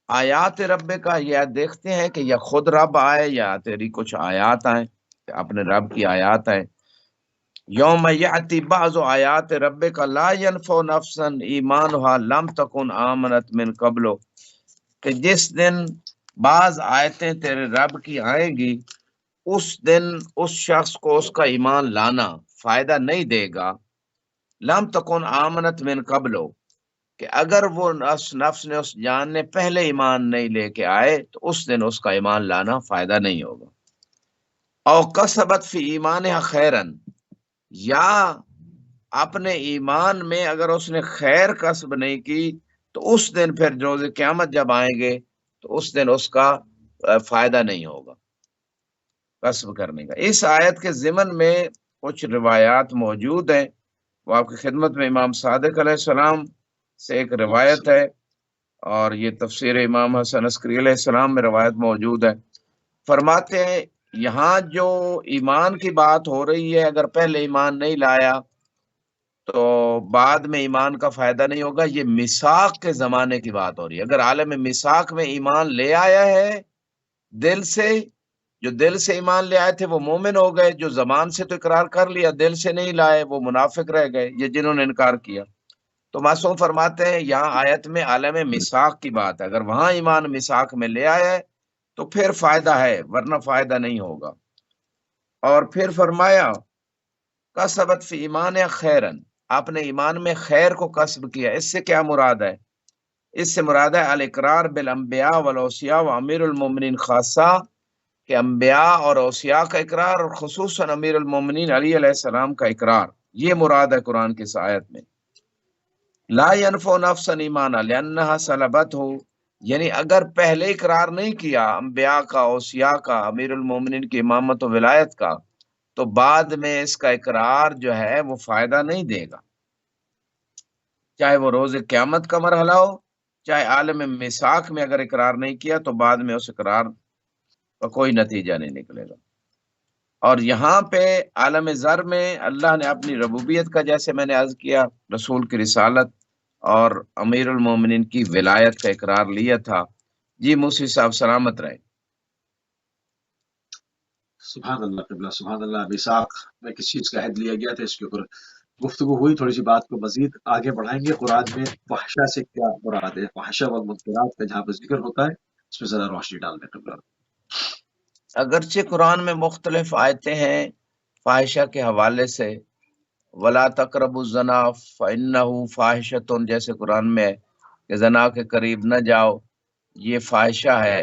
آیات رب کا، یہ دیکھتے ہیں کہ یا خود رب آئے یا تیری کچھ آیات آئیں، اپنے رب کی آیات آئیں۔ یوم یاتی بعض آیات رب کا لا ینفع نفسا ایمانها لم تکن آمنت من قبل، کہ جس دن بعض آیتیں تیرے رب کی آئیں گی، اس دن اس شخص کو اس کا ایمان لانا فائدہ نہیں دے گا۔ لم تکن آمنت من قبل، کہ اگر وہ نفس نے، اس جان نے پہلے ایمان نہیں لے کے آئے تو اس دن اس کا ایمان لانا فائدہ نہیں ہوگا۔ او کسبت فی ایمانہا خیرن، یا اپنے ایمان میں اگر اس نے خیر کسب نہیں کی تو اس دن پھر روز قیامت جب آئیں گے تو اس دن اس کا فائدہ نہیں ہوگا کسب کرنے کا۔ اس آیت کے ضمن میں کچھ روایات موجود ہیں، وہ آپ کی خدمت میں امام صادق علیہ السلام سے ایک روایت ہے، اور یہ تفسیر امام حسن عسکری علیہ السلام میں روایت موجود ہے۔ فرماتے ہیں یہاں جو ایمان کی بات ہو رہی ہے، اگر پہلے ایمان نہیں لایا تو بعد میں ایمان کا فائدہ نہیں ہوگا، یہ میثاق کے زمانے کی بات ہو رہی ہے۔ اگر عالم میثاق میں ایمان لے آیا ہے دل سے، جو دل سے ایمان لے آئے تھے وہ مومن ہو گئے، جو زبان سے تو اقرار کر لیا، دل سے نہیں لائے وہ منافق رہ گئے، یہ جنہوں نے انکار کیا۔ تو معصوم فرماتے ہیں یہاں آیت میں عالم میثاق کی بات ہے، اگر وہاں ایمان میثاق میں لے آیا ہے تو پھر فائدہ ہے، ورنہ فائدہ نہیں ہوگا۔ اور پھر فرمایا کسبت فی ایمان خیرن، آپ نے ایمان میں خیر کو کسب کیا۔ اس سے کیا مراد ہے؟ اس سے مراد ہے الاقرار بالانبیاء والاوصیاء و امیر المومنین خاصہ، کہ انبیاء اور اوصیاء کا اقرار، اور خصوصاً امیر المومنین علی علیہ السلام کا اقرار، یہ مراد ہے قرآن کی اس آیت میں۔ لا ينفع نفسا ایمانا لانها سلبته، یعنی اگر پہلے اقرار نہیں کیا انبیاء کا، اوصیاء کا، امیر المومنین کی امامت و ولایت کا، تو بعد میں اس کا اقرار جو ہے وہ فائدہ نہیں دے گا، چاہے وہ روز قیامت کا مرحلہ ہو، چاہے عالم میثاق میں اگر اقرار نہیں کیا تو بعد میں اس اقرار کا کوئی نتیجہ نہیں نکلے گا۔ اور یہاں پہ عالم زر میں اللہ نے اپنی ربوبیت کا، جیسے میں نے عرض کیا، رسول کی رسالت اور امیر المومنین کی ولایت کا اقرار لیا تھا۔ جی موسی صاحب سلامت رہے۔ سبحان اللہ قبلہ، سبحان اللہ۔ میثاق میں کس چیز کا عہد لیا گیا تھا، اس کے اوپر گفتگو ہوئی، تھوڑی سی بات کو مزید آگے بڑھائیں گے۔ قرآن میں فحشہ سے کیا مراد ہے، فحشہ والمنکرات کا جہاں پر ذکر ہوتا ہے اس میں ذرا روشنی ڈال دیں قبلہ۔ اگرچہ قرآن میں مختلف آیتیں ہیں فاحشہ کے حوالے سے، ولا تقربوا الزنا فانه فاحشۃ، جیسے قرآن میں کہ زنا کے قریب نہ جاؤ، یہ فاحشہ ہے۔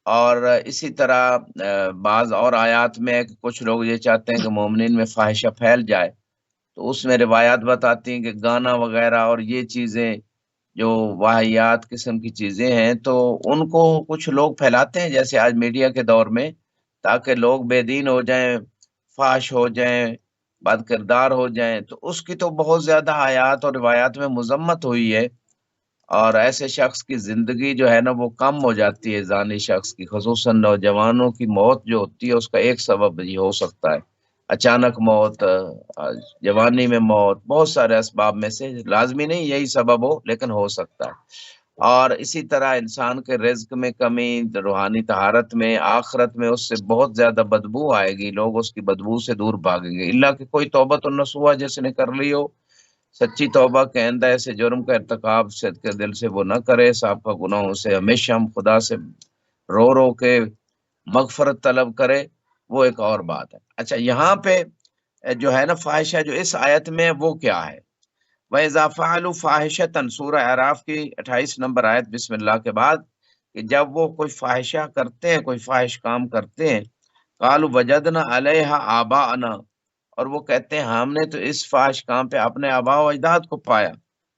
اور اسی طرح بعض اور آیات میں کہ کچھ لوگ یہ چاہتے ہیں کہ مومنین میں فاحشہ پھیل جائے، تو اس میں روایات بتاتی ہیں کہ گانا وغیرہ اور یہ چیزیں جو واہیات قسم کی چیزیں ہیں، تو ان کو کچھ لوگ پھیلاتے ہیں جیسے آج میڈیا کے دور میں، تاکہ لوگ بے دین ہو جائیں، فاحش ہو جائیں، بد کردار ہو جائیں۔ تو اس کی تو بہت زیادہ آیات اور روایات میں مذمت ہوئی ہے، اور ایسے شخص کی زندگی جو ہے نا وہ کم ہو جاتی ہے، زانی شخص کی، خصوصاً نوجوانوں کی موت جو ہوتی ہے اس کا ایک سبب یہ ہو سکتا ہے، اچانک موت، جوانی میں موت، بہت سارے اسباب میں سے، لازمی نہیں یہی سبب ہو لیکن ہو سکتا ہے۔ اور اسی طرح انسان کے رزق میں کمی، روحانی طہارت میں، آخرت میں اس سے بہت زیادہ بدبو آئے گی، لوگ اس کی بدبو سے دور بھاگیں گے، اللہ کہ کوئی توبۃ النصوح جس نے کر لی ہو، سچی توبہ کے آئندہ ایسے جرم کا ارتکاب سے کے دل سے وہ نہ کرے، سابقہ گناہوں سے ہمیشہ ہم خدا سے رو رو کے مغفرت طلب کرے، وہ ایک اور بات ہے۔ اچھا، یہاں پہ جو ہے نا فاحشہ جو اس آیت میں وہ کیا ہے؟ وَإِذَا فَعَلُوا فَاحِشَةً، سورہ اعراف کی 28 نمبر آیت بسم اللہ کے بعد، کہ جب وہ کوئی فاحشہ کرتے ہیں، کوئی فاحش کام کرتے ہیں، قَالُوا وَجَدْنَا عَلَيْهَا آبَاءَنَا، اور وہ کہتے ہیں ہم نے تو اس فاحش کام پہ اپنے آباء و اجداد کو پایا،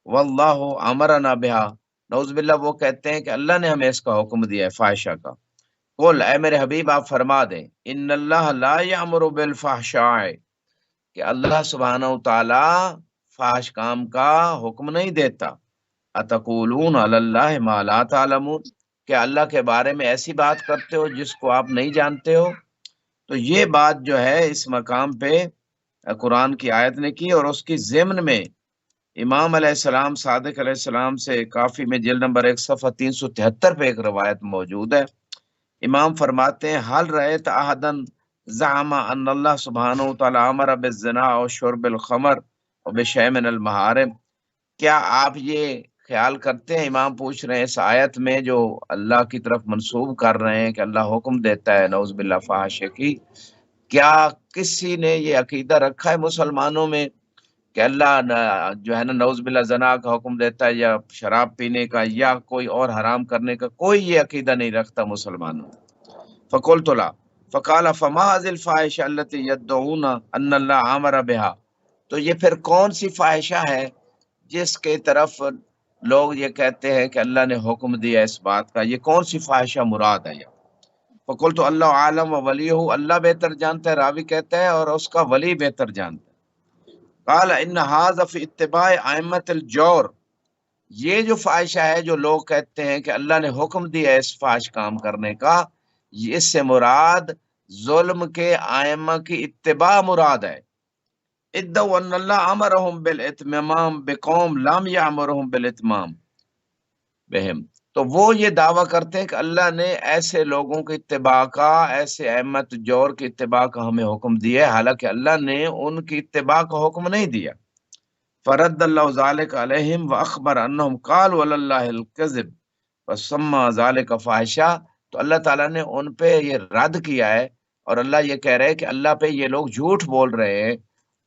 وَاللَّهُ أَمَرَنَا بِهَا، نعوذ باللہ وہ کہتے ہیں کہ اللہ نے ہمیں اس کا حکم دیا ہے فاحشہ کا۔ قل، اے میرے حبیب آپ فرما دیں، ان اللہ لا یأمر بالفحشاء، کہ اللہ سبحانہ و تعالی فحش کام کا حکم نہیں دیتا۔ اتقولون علی اللہ ما لا تعلمون، کہ اللہ کے بارے میں ایسی بات کرتے ہو جس کو آپ نہیں جانتے ہو۔ تو یہ بات جو ہے اس مقام پہ قرآن کی آیت نے کی، اور اس کی ضمن میں امام علیہ السلام صادق علیہ السلام سے کافی میں جلد نمبر 1 صفحہ 373 پہ ایک روایت موجود ہے۔ امام فرماتے ہیں حل رأیت احدن زعم ان اللہ سبحانہ وتعالی امر بالزنا اور شرب الخمر اور بشیء من المحارم، کیا آپ یہ خیال کرتے ہیں، امام پوچھ رہے ہیں اس آیت میں جو اللہ کی طرف منسوب کر رہے ہیں کہ اللہ حکم دیتا ہے نعوذ باللہ فحاشے کی، کیا کسی نے یہ عقیدہ رکھا ہے مسلمانوں میں کہ اللہ جو ہے نا نعوذ باللہ زنا کا حکم دیتا ہے یا شراب پینے کا یا کوئی اور حرام کرنے کا؟ کوئی یہ عقیدہ نہیں رکھتا مسلمانوں۔ فقلت لا، فقال فما هذه الفاحشة التي يدعون ان اللہ امر بها، تو یہ پھر کون سی فاحشہ ہے جس کے طرف لوگ یہ کہتے ہیں کہ اللہ نے حکم دیا اس بات کا، یہ کون سی فاحشہ مراد ہے؟ فقلت اللہ عالم و ولیہ، اللہ بہتر جانتا ہے، راوی کہتا ہے، اور اس کا ولی بہتر جانتا ہے۔ قال ان هذا في اتباع ائمة الجور، یہ جو فاحشہ ہے جو لوگ کہتے ہیں کہ اللہ نے حکم دیا اس فاحش کام کرنے کا، اس سے مراد ظلم کے ائمہ کی اتباع مراد ہے۔ ادعوا ان اللہ امرهم بالاتمام بقوم لم یامرهم بالاتمام بہم، تو وہ یہ دعویٰ کرتے ہیں کہ اللہ نے ایسے لوگوں کی اتباع کا، ایسے ائمت جور کی اتباع کا ہمیں حکم دیا ہے، حالانکہ اللہ نے ان کی اتباع کا حکم نہیں دیا۔ فرد اللہ ذالک علیہم واخبر انہم قالوا علی اللہ الکذب وسمى ذالک فاحشہ، تو اللہ تعالیٰ نے ان پہ یہ رد کیا ہے، اور اللہ یہ کہہ رہے ہیں کہ اللہ پہ یہ لوگ جھوٹ بول رہے ہیں،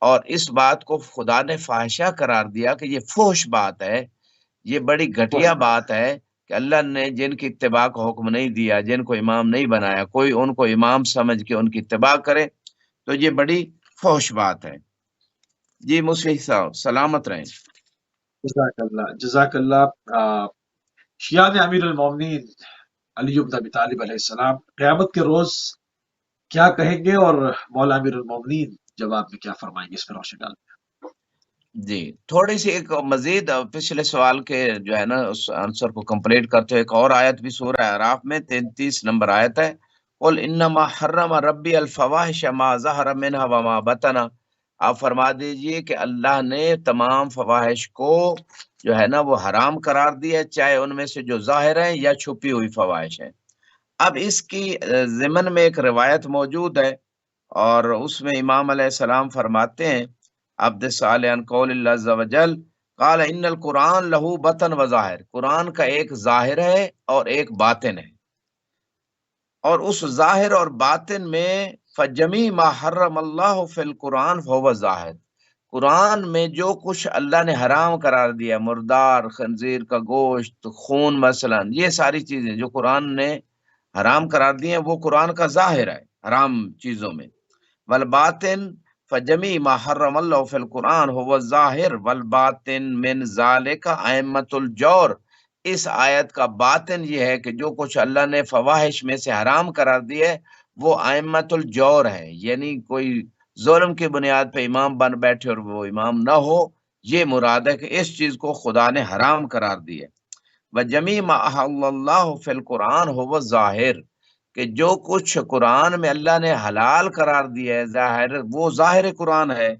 اور اس بات کو خدا نے فاحشہ قرار دیا کہ یہ فحش بات ہے، یہ بڑی گھٹیا بات ہے کہ اللہ نے جن کی اتباع کا حکم نہیں دیا، جن کو امام نہیں بنایا، کوئی ان کو امام سمجھ کے ان کی اتباع کرے، تو یہ بڑی فحش بات ہے۔ جی مسیح صاحب سلامت رہیں۔ جزاک اللہ، جزاک اللہ۔ شیعہ امیر المومنین علی بن ابی طالب علیہ السلام قیامت کے روز کیا کہیں گے، اور مولا امیر المومنین جواب میں کیا فرمائیں گے، اس پر روشنی ڈالیں۔ جی تھوڑی سی ایک مزید پچھلے سوال کے جو ہے نا اس آنسر کو کمپلیٹ کرتے ہوئے ایک اور آیت بھی سورہ اعراف میں 33 نمبر آیت ہے، قل انما حرم ربی الفواحش ما ظہر منها وما بطن، آپ فرما دیجئے کہ اللہ نے تمام فواحش کو جو ہے نا وہ حرام قرار دیا ہے، چاہے ان میں سے جو ظاہر ہیں یا چھپی ہوئی فواحش ہیں۔ اب اس کی ضمن میں ایک روایت موجود ہے، اور اس میں امام علیہ السلام فرماتے ہیں عبد صالح عن قول اللہ عز وجل قال ان القرآن لہو بطن و ظاہر، قرآن کا ایک ظاہر ہے اور ایک باطن ہے، اور اس ظاہر اور باطن میں فجمی ما حرم اللہ فی القرآن فہو ظاہر، قرآن میں جو کچھ اللہ نے حرام قرار دیا، مردار، خنزیر کا گوشت، خون مثلا، یہ ساری چیزیں جو قرآن نے حرام قرار دی ہیں وہ قرآن کا ظاہر ہے حرام چیزوں میں۔ والباطن فجمی ما حرم اللہ فی القرآن هو الظاہر والباطن من ذالک ائمۃ الجور، اس آیت کا باطن یہ ہے کہ جو کچھ اللہ نے فواحش میں سے حرام قرار دیا ہے وہ ائمۃ الجور ہے، یعنی کوئی ظلم کی بنیاد پہ امام بن بیٹھے اور وہ امام نہ ہو، یہ مراد ہے کہ اس چیز کو خدا نے حرام قرار دیا۔ وجمیع ما احل اللہ فی القرآن هو الظاہر، کہ جو کچھ قرآن میں اللہ نے حلال قرار دیا ہے ظاہر، وہ ظاہر قرآن ہے۔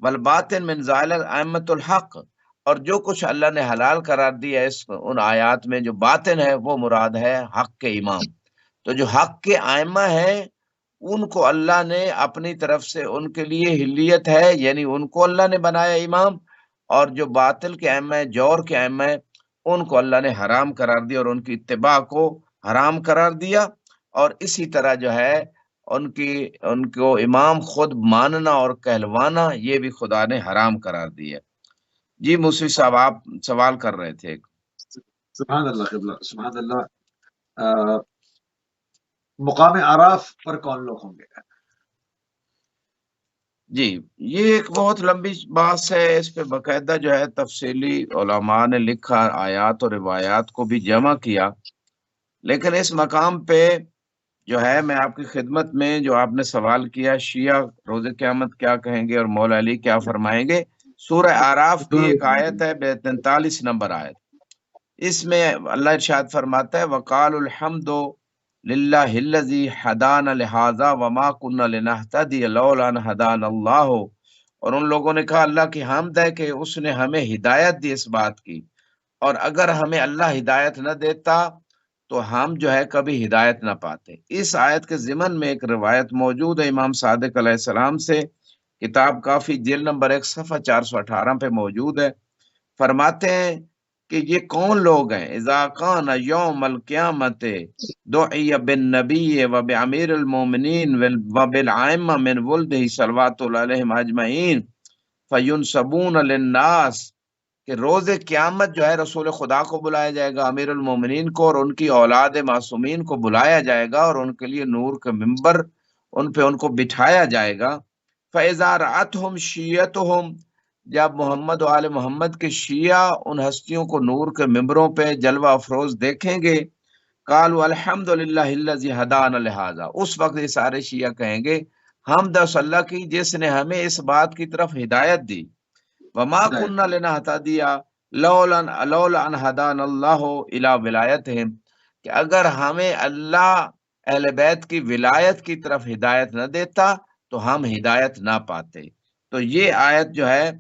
والباطن من ذالک ائمۃ الحق، اور جو کچھ اللہ نے حلال قرار دیا ان آیات میں جو باطن ہے وہ مراد ہے حق کے امام۔ تو جو حق کے ائمہ ہیں ان کو اللہ نے اپنی طرف سے ان کے لیے ہلیت ہے، یعنی ان کو اللہ نے بنایا امام، اور جو باطل کے ائمہ ہیں، جور کے ائمہ ہیں، ان کو اللہ نے حرام قرار دیا اور ان کی اتباع کو حرام قرار دیا۔ اور اسی طرح جو ہے ان کو امام خود ماننا اور کہلوانا یہ بھی خدا نے حرام قرار دیا۔ جی موسوی صاحب آپ سوال کر رہے تھے۔ سبحان اللہ قبلہ، سبحان اللہ۔ مقام اعراف پر کون لوگ ہوں گے؟ جی یہ ایک بہت لمبی بحث ہے، اس پہ باقاعدہ جو ہے تفصیلی علماء نے لکھا، آیات اور روایات کو بھی جمع کیا، لیکن اس مقام پہ جو ہے میں آپ کی خدمت میں جو آپ نے سوال کیا شیعہ روز قیامت کیا کہیں گے اور مولا علی کیا فرمائیں گے، سورہ اعراف کی ایک آیت ہے 43 نمبر آیت، اس میں اللہ ارشاد فرماتا ہے وقال الحمد للہ الذی ہدانا لہذا وما كنا لنہتدی لولا ان ہدانا اللہ، اور ان لوگوں نے کہا اللہ کی حمد ہے کہ اس نے ہمیں ہدایت دی اس بات کی، اور اگر ہمیں اللہ ہدایت نہ دیتا تو ہم جو ہے کبھی ہدایت نہ پاتے۔ اس آیت کے ضمن میں ایک روایت موجود ہے امام صادق علیہ السلام سے، کتاب کافی جلد نمبر 1 صفحہ 418 پہ موجود ہے، فرماتے ہیں کہ یہ کون لوگ ہیں، اذا کان یوم القیامت دعی بالنبی و بامیر المومنین و بالائمہ من ولدہ صلوات اللہ علیہم اجمعین فینسبون للناس، کہ روز قیامت جو ہے رسول خدا کو بلایا جائے گا، امیر المومنین کو اور ان کی اولاد معصومین کو بلایا جائے گا، اور ان کے لیے نور کے ممبر ان پہ ان کو بٹھایا جائے گا۔ فَإِذَا رَأَتْهُمْ شِيَّتُهُمْ، جب محمد و آل محمد کے شیعہ ان ہستیوں کو نور کے ممبروں پہ جلوہ افروز دیکھیں گے، قالوا الحمد للہ الذی ہدانا لہذا، اس وقت یہ سارے شیعہ کہیں گے حمد اس اللہ کی جس نے ہمیں اس بات کی طرف ہدایت دی، وما كنا لنہتدی لولا ان ہدانا اللہ الی ولایتہم، کہ اگر ہمیں اللہ اہل بیت کی ولایت کی طرف ہدایت نہ دیتا تو ہم ہدایت نہ پاتے۔ تو یہ آیت جو ہے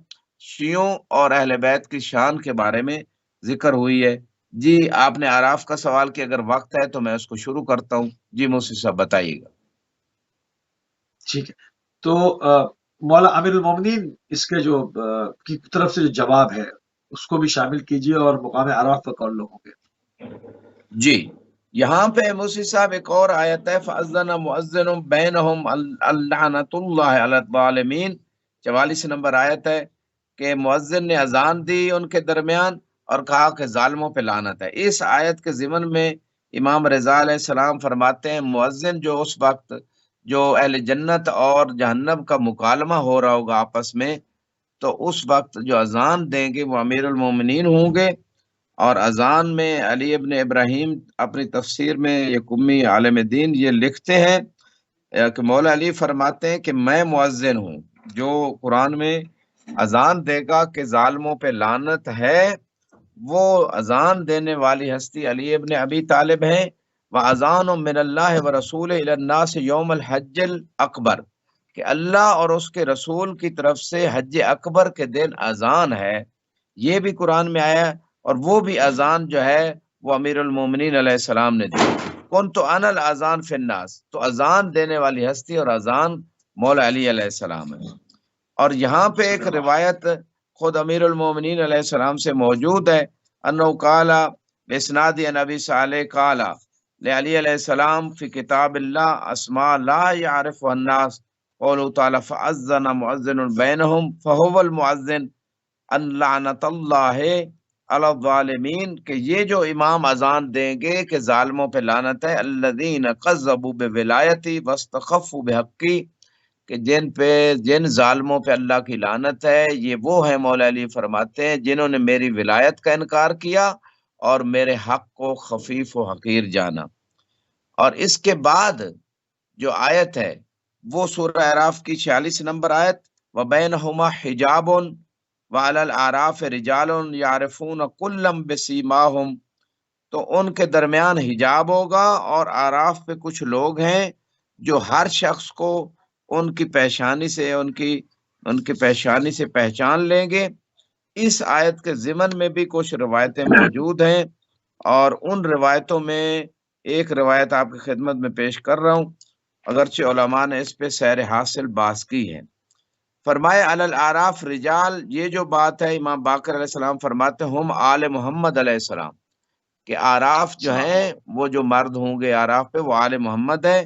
شیعوں اور اہل بیت کی شان کے بارے میں ذکر ہوئی ہے۔ جی آپ نے اعراف کا سوال کیا، اگر وقت ہے تو میں اس کو شروع کرتا ہوں۔ جی موسی صاحب بتائیے گا۔ ٹھیک ہے، تو مولا امیر المومنین اس کے جو کی طرف سے جو جواب ہے اس کو بھی شامل کیجیے، اور مقام اعراف پر کون لوگ ہوں گے؟ جی یہاں پہ موسی صاحب ایک اور آیت ہے فَأَذَّنَ مُؤَذِّنٌ بَيْنَهُمْ اللعنۃ اللہ علی الظالمین، 44 نمبر آیت ہے کہ مؤذن نے اذان دی ان کے درمیان اور کہا کہ ظالموں پہ لعنت ہے۔ اس آیت کے ضمن میں امام رضا علیہ السلام فرماتے ہیں مؤذن جو اس وقت جو اہل جنت اور جہنم کا مکالمہ ہو رہا ہوگا آپس میں، تو اس وقت جو اذان دیں گے وہ امیر المومنین ہوں گے، اور اذان میں علی ابن ابراہیم اپنی تفسیر میں یکمی عالم دین یہ لکھتے ہیں کہ مولا علی فرماتے ہیں کہ میں مؤذن ہوں، جو قرآن میں اذان دے گا کہ ظالموں پہ لعنت ہے، وہ اذان دینے والی ہستی علی ابن ابی طالب ہیں۔ وَأَذَانٌ مِّنَ اللَّهِ وَرَسُولِهِ إِلَى النَّاسِ يَوْمَ الْحَجِّ الْأَكْبَرِ، کہ اللہ اور اس کے رسول کی طرف سے حج اکبر کے دن اذان ہے، یہ بھی قرآن میں آیا، اور وہ بھی اذان جو ہے وہ امیر المومنین علیہ السلام نے دی۔ کون تو انا الاذان فی الناس، تو اذان دینے والی ہستی اور اذان مولا علی علیہ السلام ہے۔ اور یہاں پہ ایک روایت خود امیر المومنین علیہ السلام سے موجود ہے، انہو قال باسناد نبی صالح قال لعلی علیہ السلام فی کتاب اللہ اسماء لا یعرف الناس قولوا تعالی فاذن مؤذن بینہم فہو المؤذن ان لعنت اللہ علی الظالمین، کہ یہ جو امام اذان دیں گے کہ ظالموں پہ لعنت ہے، الذین کذبوا بولایتی واستخفوا بحقی، کہ جن ظالموں پہ اللہ کی لعنت ہے یہ وہ ہیں، مولا علی فرماتے ہیں جنہوں نے میری ولایت کا انکار کیا اور میرے حق کو خفیف و حقیر جانا۔ اور اس کے بعد جو آیت ہے وہ سورہ اعراف کی 46 نمبر آیت وَبَيْنَهُمَا حِجَابٌ وَعَلَى الْأَعْرَافِ رِجَالٌ يَعْرِفُونَ كُلًّا بِسِيمَاهُمْ، تو ان کے درمیان حجاب ہوگا، اور اعراف پہ کچھ لوگ ہیں جو ہر شخص کو ان کی پیشانی سے پہچان لیں گے۔ اس آیت کے ضمن میں بھی کچھ روایتیں موجود ہیں، اور ان روایتوں میں ایک روایت آپ کی خدمت میں پیش کر رہا ہوں، اگرچہ علماء نے اس پہ سیر حاصل باز کی ہے۔ فرمائے علی الاعراف رجال، یہ جو بات ہے امام باقر علیہ السلام فرماتے ہیں ہم آل محمد علیہ السلام، کہ آراف جو ہیں وہ جو مرد ہوں گے آراف پہ وہ آل محمد ہے،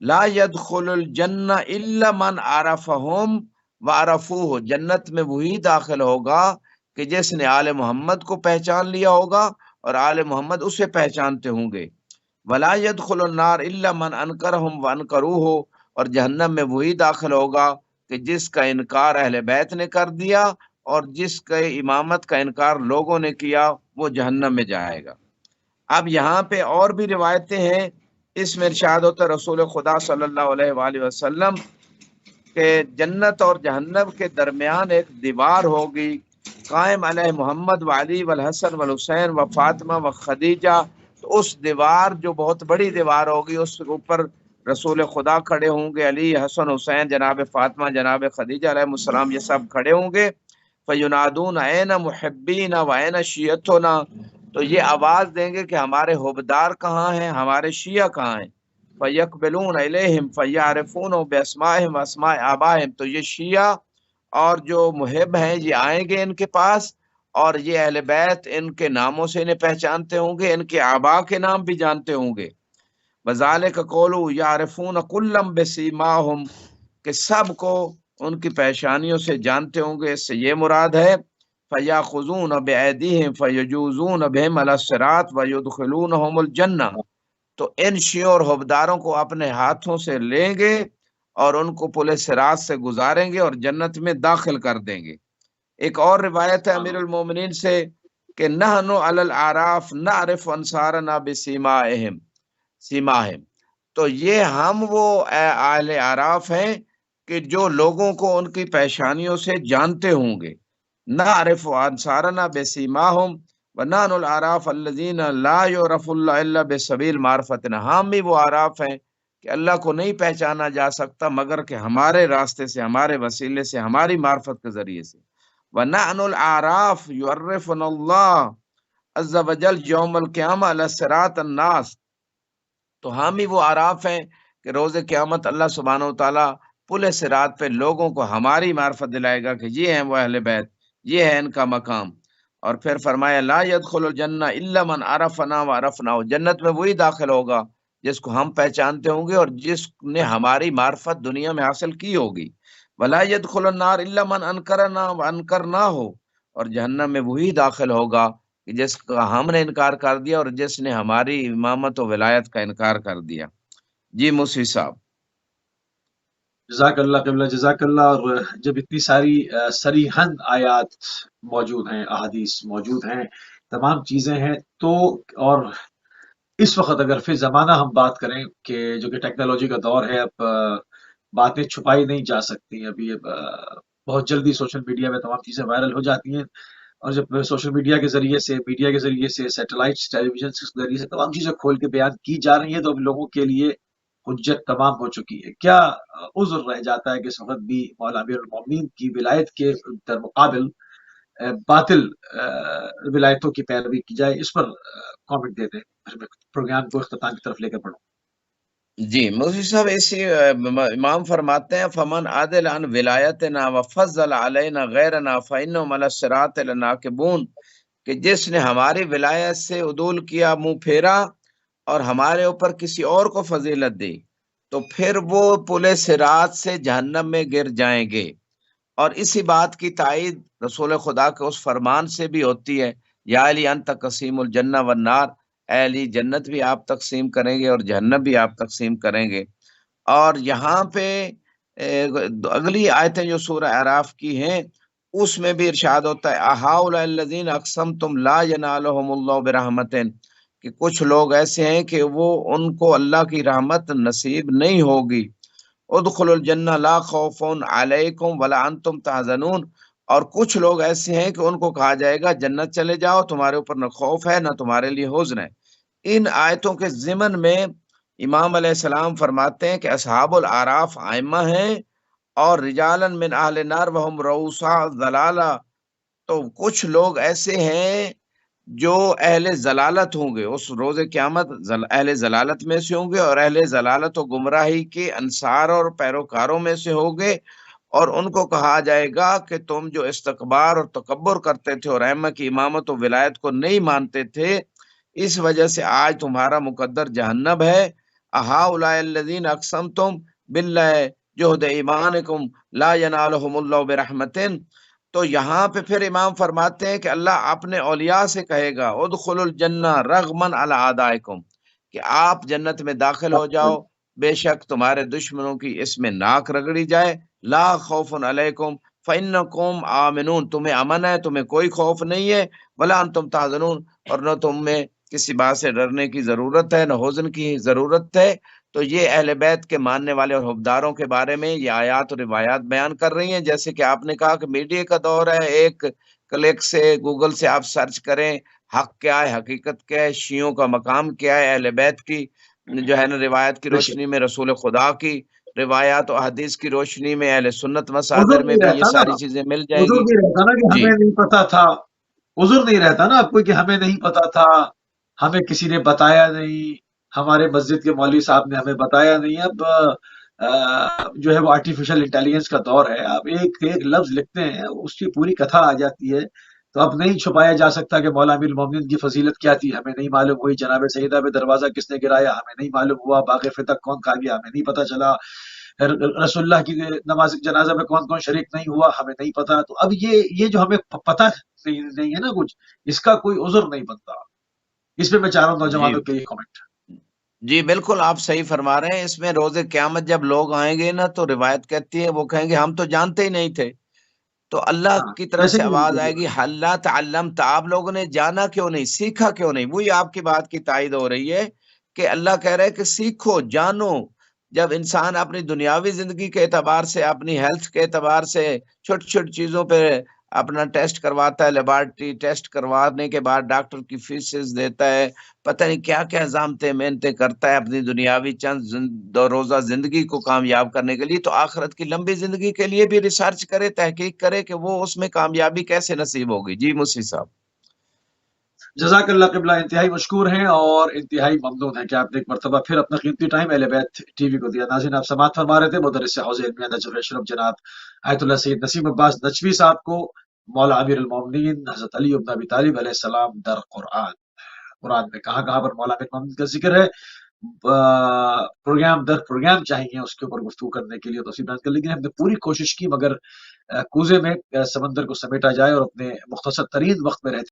لا يدخل الجنہ الا من عرفہم وعرفوہ، جنت میں وہی داخل ہوگا کہ جس نے آل محمد کو پہچان لیا ہوگا اور آل محمد اسے پہچانتے ہوں گے۔ ولا يدخل النار الا من انکرہم وانکروہ، اور جہنم میں وہی داخل ہوگا کہ جس کا انکار اہل بیت نے کر دیا اور جس کے امامت کا انکار لوگوں نے کیا، وہ جہنم میں جائے گا۔ اب یہاں پہ اور بھی روایتیں ہیں، اس میں ارشاد ہوتا ہے رسول خدا صلی اللہ علیہ وآلہ وسلم کہ جنت اور جہنم کے درمیان ایک دیوار ہوگی، قائم علیہ محمد وعلی والحسن والحسین و فاطمہ و خدیجہ، تو اس دیوار جو بہت بڑی دیوار ہوگی اس کے اوپر رسول خدا کھڑے ہوں گے، علی، حسن، حسین، جناب فاطمہ، جناب خدیجہ علیہ السلام، یہ سب کھڑے ہوں گے۔ فینادون این محبین و این شیعتنا، تو یہ آواز دیں گے کہ ہمارے حبدار کہاں ہیں، ہمارے شیعہ کہاں ہیں۔ فیقبلون الیہم فیعرفون باسمائہم واسماء آبائہم، تو یہ شیعہ اور جو محب ہیں یہ آئیں گے ان کے پاس، اور یہ اہل بیت ان کے ناموں سے انہیں پہچانتے ہوں گے، ان کے آبا کے نام بھی جانتے ہوں گے۔ وذالک قولوا یعرفون کلا بسیماہم، کہ سب کو ان کی پیشانیوں سے جانتے ہوں گے، اس سے یہ مراد ہے فیاخذون بایدیہم فیجوزون بہم علی الصراط ویدخلونہم الجنہ، تو ان شیعوں اور حبداروں کو اپنے ہاتھوں سے لیں گے اور ان کو پل صراط سے گزاریں گے اور جنت میں داخل کر دیں گے۔ ایک اور روایت ہے امیر المومنین سے کہ نحن علی الاعراف نعرف انصارنا بسیماہم، تو یہ ہم وہ اہل اعراف ہیں کہ جو لوگوں کو ان کی پیشانیوں سے جانتے ہوں گے۔ نعرف انصارنا بسیماہم ونحن الاعراف الذین لا یعرف اللہ الا بسبیل معرفتنا، ہم بھی وہ اعراف ہیں کہ اللہ کو نہیں پہچانا جا سکتا مگر کہ ہمارے راستے سے، ہمارے وسیلے سے، ہماری معرفت کے ذریعے سے۔ ونحن الاعراف یعرفنا اللہ عز وجل یوم القیامہ علی صراط الناس، تو ہم ہی وہ اعراف ہیں کہ روز قیامت اللہ سبحانہ و تعالیٰ پل صراط پہ لوگوں کو ہماری معرفت دلائے گا کہ یہ ہیں وہ اہل بیت، یہ ہے ان کا مقام۔ اور پھر فرمایا لا يدخل الجنہ الا من عرفنا وعرفنا، جنت میں وہی داخل ہوگا جس کو ہم پہچانتے ہوں گے اور جس نے ہماری معرفت دنیا میں حاصل کی ہوگی۔ ولا يدخل النار الا من انکرنا وانکرنا، اور جہنم میں وہی داخل ہوگا کہ جس کا ہم نے انکار کر دیا اور جس نے ہماری امامت و ولایت کا انکار کر دیا۔ جی موسی صاحب۔ جزاک اللہ قبلہ، جزاک اللہ۔ اور جب اتنی ساری صریحاً آیات موجود ہیں، احادیث موجود ہیں، تمام چیزیں ہیں، تو اور اس وقت اگر فی زمانہ ہم بات کریں کہ جو کہ ٹیکنالوجی کا دور ہے، اب باتیں چھپائی نہیں جا سکتی، ابھی بہت جلدی سوشل میڈیا میں تمام چیزیں وائرل ہو جاتی ہیں، اور جب سوشل میڈیا کے ذریعے سے، میڈیا کے ذریعے سے، سیٹلائٹس، ٹیلی ویژن کے ذریعے سے تمام چیزیں کھول کے بیان کی جا رہی ہیں، تو اب لوگوں کے لیے حجت تمام ہو چکی ہے۔ کیا عذر رہ جاتا ہے کہ اس وقت بھی مولا امیر المومنین کی ولایت کے در مقابل باطل ولایتوں کی پیروی کی جائے؟ اس پر کامنٹ دے دیں، پھر میں پروگرام کو اختتام کی طرف لے کر بڑھوں۔ جی موسی صاحب، اسی امام فرماتے ہیں فمن عادل عن ولایتنا وفضل علینا غیرنا فانہم علی الصراط لناکبون، کہ جس نے ہماری ولایت سے عدول کیا، منہ پھیرا اور ہمارے اوپر کسی اور کو فضیلت دی، تو پھر وہ پل صراط سے جہنم میں گر جائیں گے۔ اور اسی بات کی تائید رسول خدا کے اس فرمان سے بھی ہوتی ہے، یا علی انت قسیم الجنہ والنار، اے علی جنت بھی آپ تقسیم کریں گے اور جہنم بھی آپ تقسیم کریں گے۔ اور یہاں پہ اگلی آیتیں جو سورہ اعراف کی ہیں اس میں بھی ارشاد ہوتا ہے اہؤلاء الذین اقسمتم لا ینالہم اللہ برحمت، کہ کچھ لوگ ایسے ہیں کہ وہ ان کو اللہ کی رحمت نصیب نہیں ہوگی۔ ادخلوا الجنہ لا خوف علیکم ولا انتم تحزنون، اور کچھ لوگ ایسے ہیں کہ ان کو کہا جائے گا جنت چلے جاؤ، تمہارے اوپر نہ خوف ہے نہ تمہارے لیے حزن ہے۔ ان آیتوں کے ضمن میں امام علیہ السلام فرماتے ہیں کہ اصحاب الاعراف ائمہ ہیں، اور رجالا من اہل النار وہم رؤسا ضلالہ، تو کچھ لوگ ایسے ہیں جو اہل ضلالت ہوں گے، اس روز قیامت اہل ضلالت میں سے ہوں گے، اور اہل ضلالت و گمراہی کے انصار اور پیروکاروں میں سے ہوں گے، اور ان کو کہا جائے گا کہ تم جو استکبار اور تکبر کرتے تھے اور ائمہ کی امامت و ولایت کو نہیں مانتے تھے، اس وجہ سے آج تمہارا مقدر جہنم ہے۔ اہؤلاء الذین اقسمتم باللہ جہد ایمانکم لا ینالہم اللہ برحمت۔ تو یہاں پہ پھر امام فرماتے ہیں کہ اللہ اپنے اولیاء سے کہے گا ادخلوا الجنہ رغمن علی اعدائکم، کہ آپ جنت میں داخل ہو جاؤ، بے شک تمہارے دشمنوں کی اس میں ناک رگڑی جائے، لا خوف علیکم فانکم آمنون، تمہیں امن ہے، تمہیں کوئی خوف نہیں ہے، ولا انتم تحزنون، اور نہ تم میں کسی بات سے ڈرنے کی ضرورت ہے، نہ حزن کی ضرورت ہے۔ تو یہ اہل بیت کے ماننے والے اور حبداروں کے بارے میں یہ آیات اور روایات بیان کر رہی ہیں۔ جیسے کہ آپ نے کہا کہ میڈیا کا دور ہے، ایک کلک سے گوگل سے آپ سرچ کریں حق کیا ہے، حقیقت کیا ہے، شیعوں کا مقام کیا ہے، اہل بیت کی جو ہے نا روایت کی روشنی میں رسول خدا کی روایات و حدیث کی روشنی میں اہل سنت مصادر عذر میں نہیں بھی یہ رہتا نا، ساری چیزیں مل جائیں عذر گی۔ نہیں رہتا نا کہ جی ہمیں نہیں پتا تھا، عذر نہیں رہتا نا آپ کو کہ ہمیں نہیں پتا تھا، ہمیں کسی نے بتایا نہیں، ہمارے مسجد کے مولوی صاحب نے ہمیں بتایا نہیں۔ اب جو ہے وہ آرٹیفیشل انٹیلیجنس کا دور ہے، آپ ایک ایک لفظ لکھتے ہیں اس کی پوری کتھا آ جاتی ہے، تو اب نہیں چھپایا جا سکتا کہ مولا امیر المومنین کی فضیلت کیا تھی، ہمیں نہیں معلوم ہوئی، جناب سیدہ پہ دروازہ کس نے گرایا ہمیں نہیں معلوم ہوا، باغ فتح کون کھا گیا ہمیں نہیں پتا چلا، رسول اللہ کی نماز جنازہ میں کون کون شریک نہیں ہوا ہمیں نہیں پتا۔ تو اب یہ جو ہمیں پتہ نہیں ہے نا کچھ، اس کا کوئی عذر نہیں بنتا۔ اس پہ میں چاہ رہا ہوں جی نوجوانوں کے لیے کامنٹ۔ جی بالکل آپ صحیح فرما رہے ہیں۔ اس میں روز قیامت جب لوگ آئیں گے نا تو روایت کہتی ہے وہ کہیں گے ہم تو جانتے ہی نہیں تھے، تو اللہ ہاں کی طرف ویسے سے بھی آواز آئے گی حل لا تعلمت، آپ لوگوں نے جانا کیوں نہیں، سیکھا کیوں نہیں۔ وہی آپ کی بات کی تائید ہو رہی ہے کہ اللہ کہہ رہے کہ سیکھو جانو۔ جب انسان اپنی دنیاوی زندگی کے اعتبار سے، اپنی ہیلتھ کے اعتبار سے چھوٹی چھوٹی چیزوں پہ اپنا ٹیسٹ کرواتا ہے، لیبارٹری ٹیسٹ کروانے کے بعد ڈاکٹر کی فیسز دیتا ہے، پتہ نہیں کیا کیا زامتے محنتیں کرتا ہے اپنی دنیاوی چند دو روزہ زندگی کو کامیاب کرنے کے لیے، تو آخرت کی لمبی زندگی کے لیے بھی ریسرچ کرے، تحقیق کرے کہ وہ اس میں کامیابی کیسے نصیب ہوگی۔ جی مسی صاحب۔ جزاک اللہ قبلہ، انتہائی مشکور ہیں اور انتہائی ممنون ہیں کہ آپ نے ایک مرتبہ پھر اپنا قیمتی ٹائم اہل بیت ٹی وی کو دیا۔ ناظرین آپ سماعت فرما رہے تھے مدرس حوض علمیہ نجف اشرف جناب آیت اللہ سید نسیم عباس نجفی صاحب کو، مولا امیر المومنین حضرت علی بن ابی طالب علیہ السلام در قرآن۔ قرآن میں کہاں کہاں پر مولا امیر المومنین کا ذکر ہے، پروگرام در پروگرام چاہیے اس کے اوپر گفتگو کرنے کے لیے تفصیل بیان کر، لیکن ہم نے پوری کوشش کی مگر کوزے میں سمندر کو سمیٹا جائے اور اپنے مختصر ترین وقت میں رہتے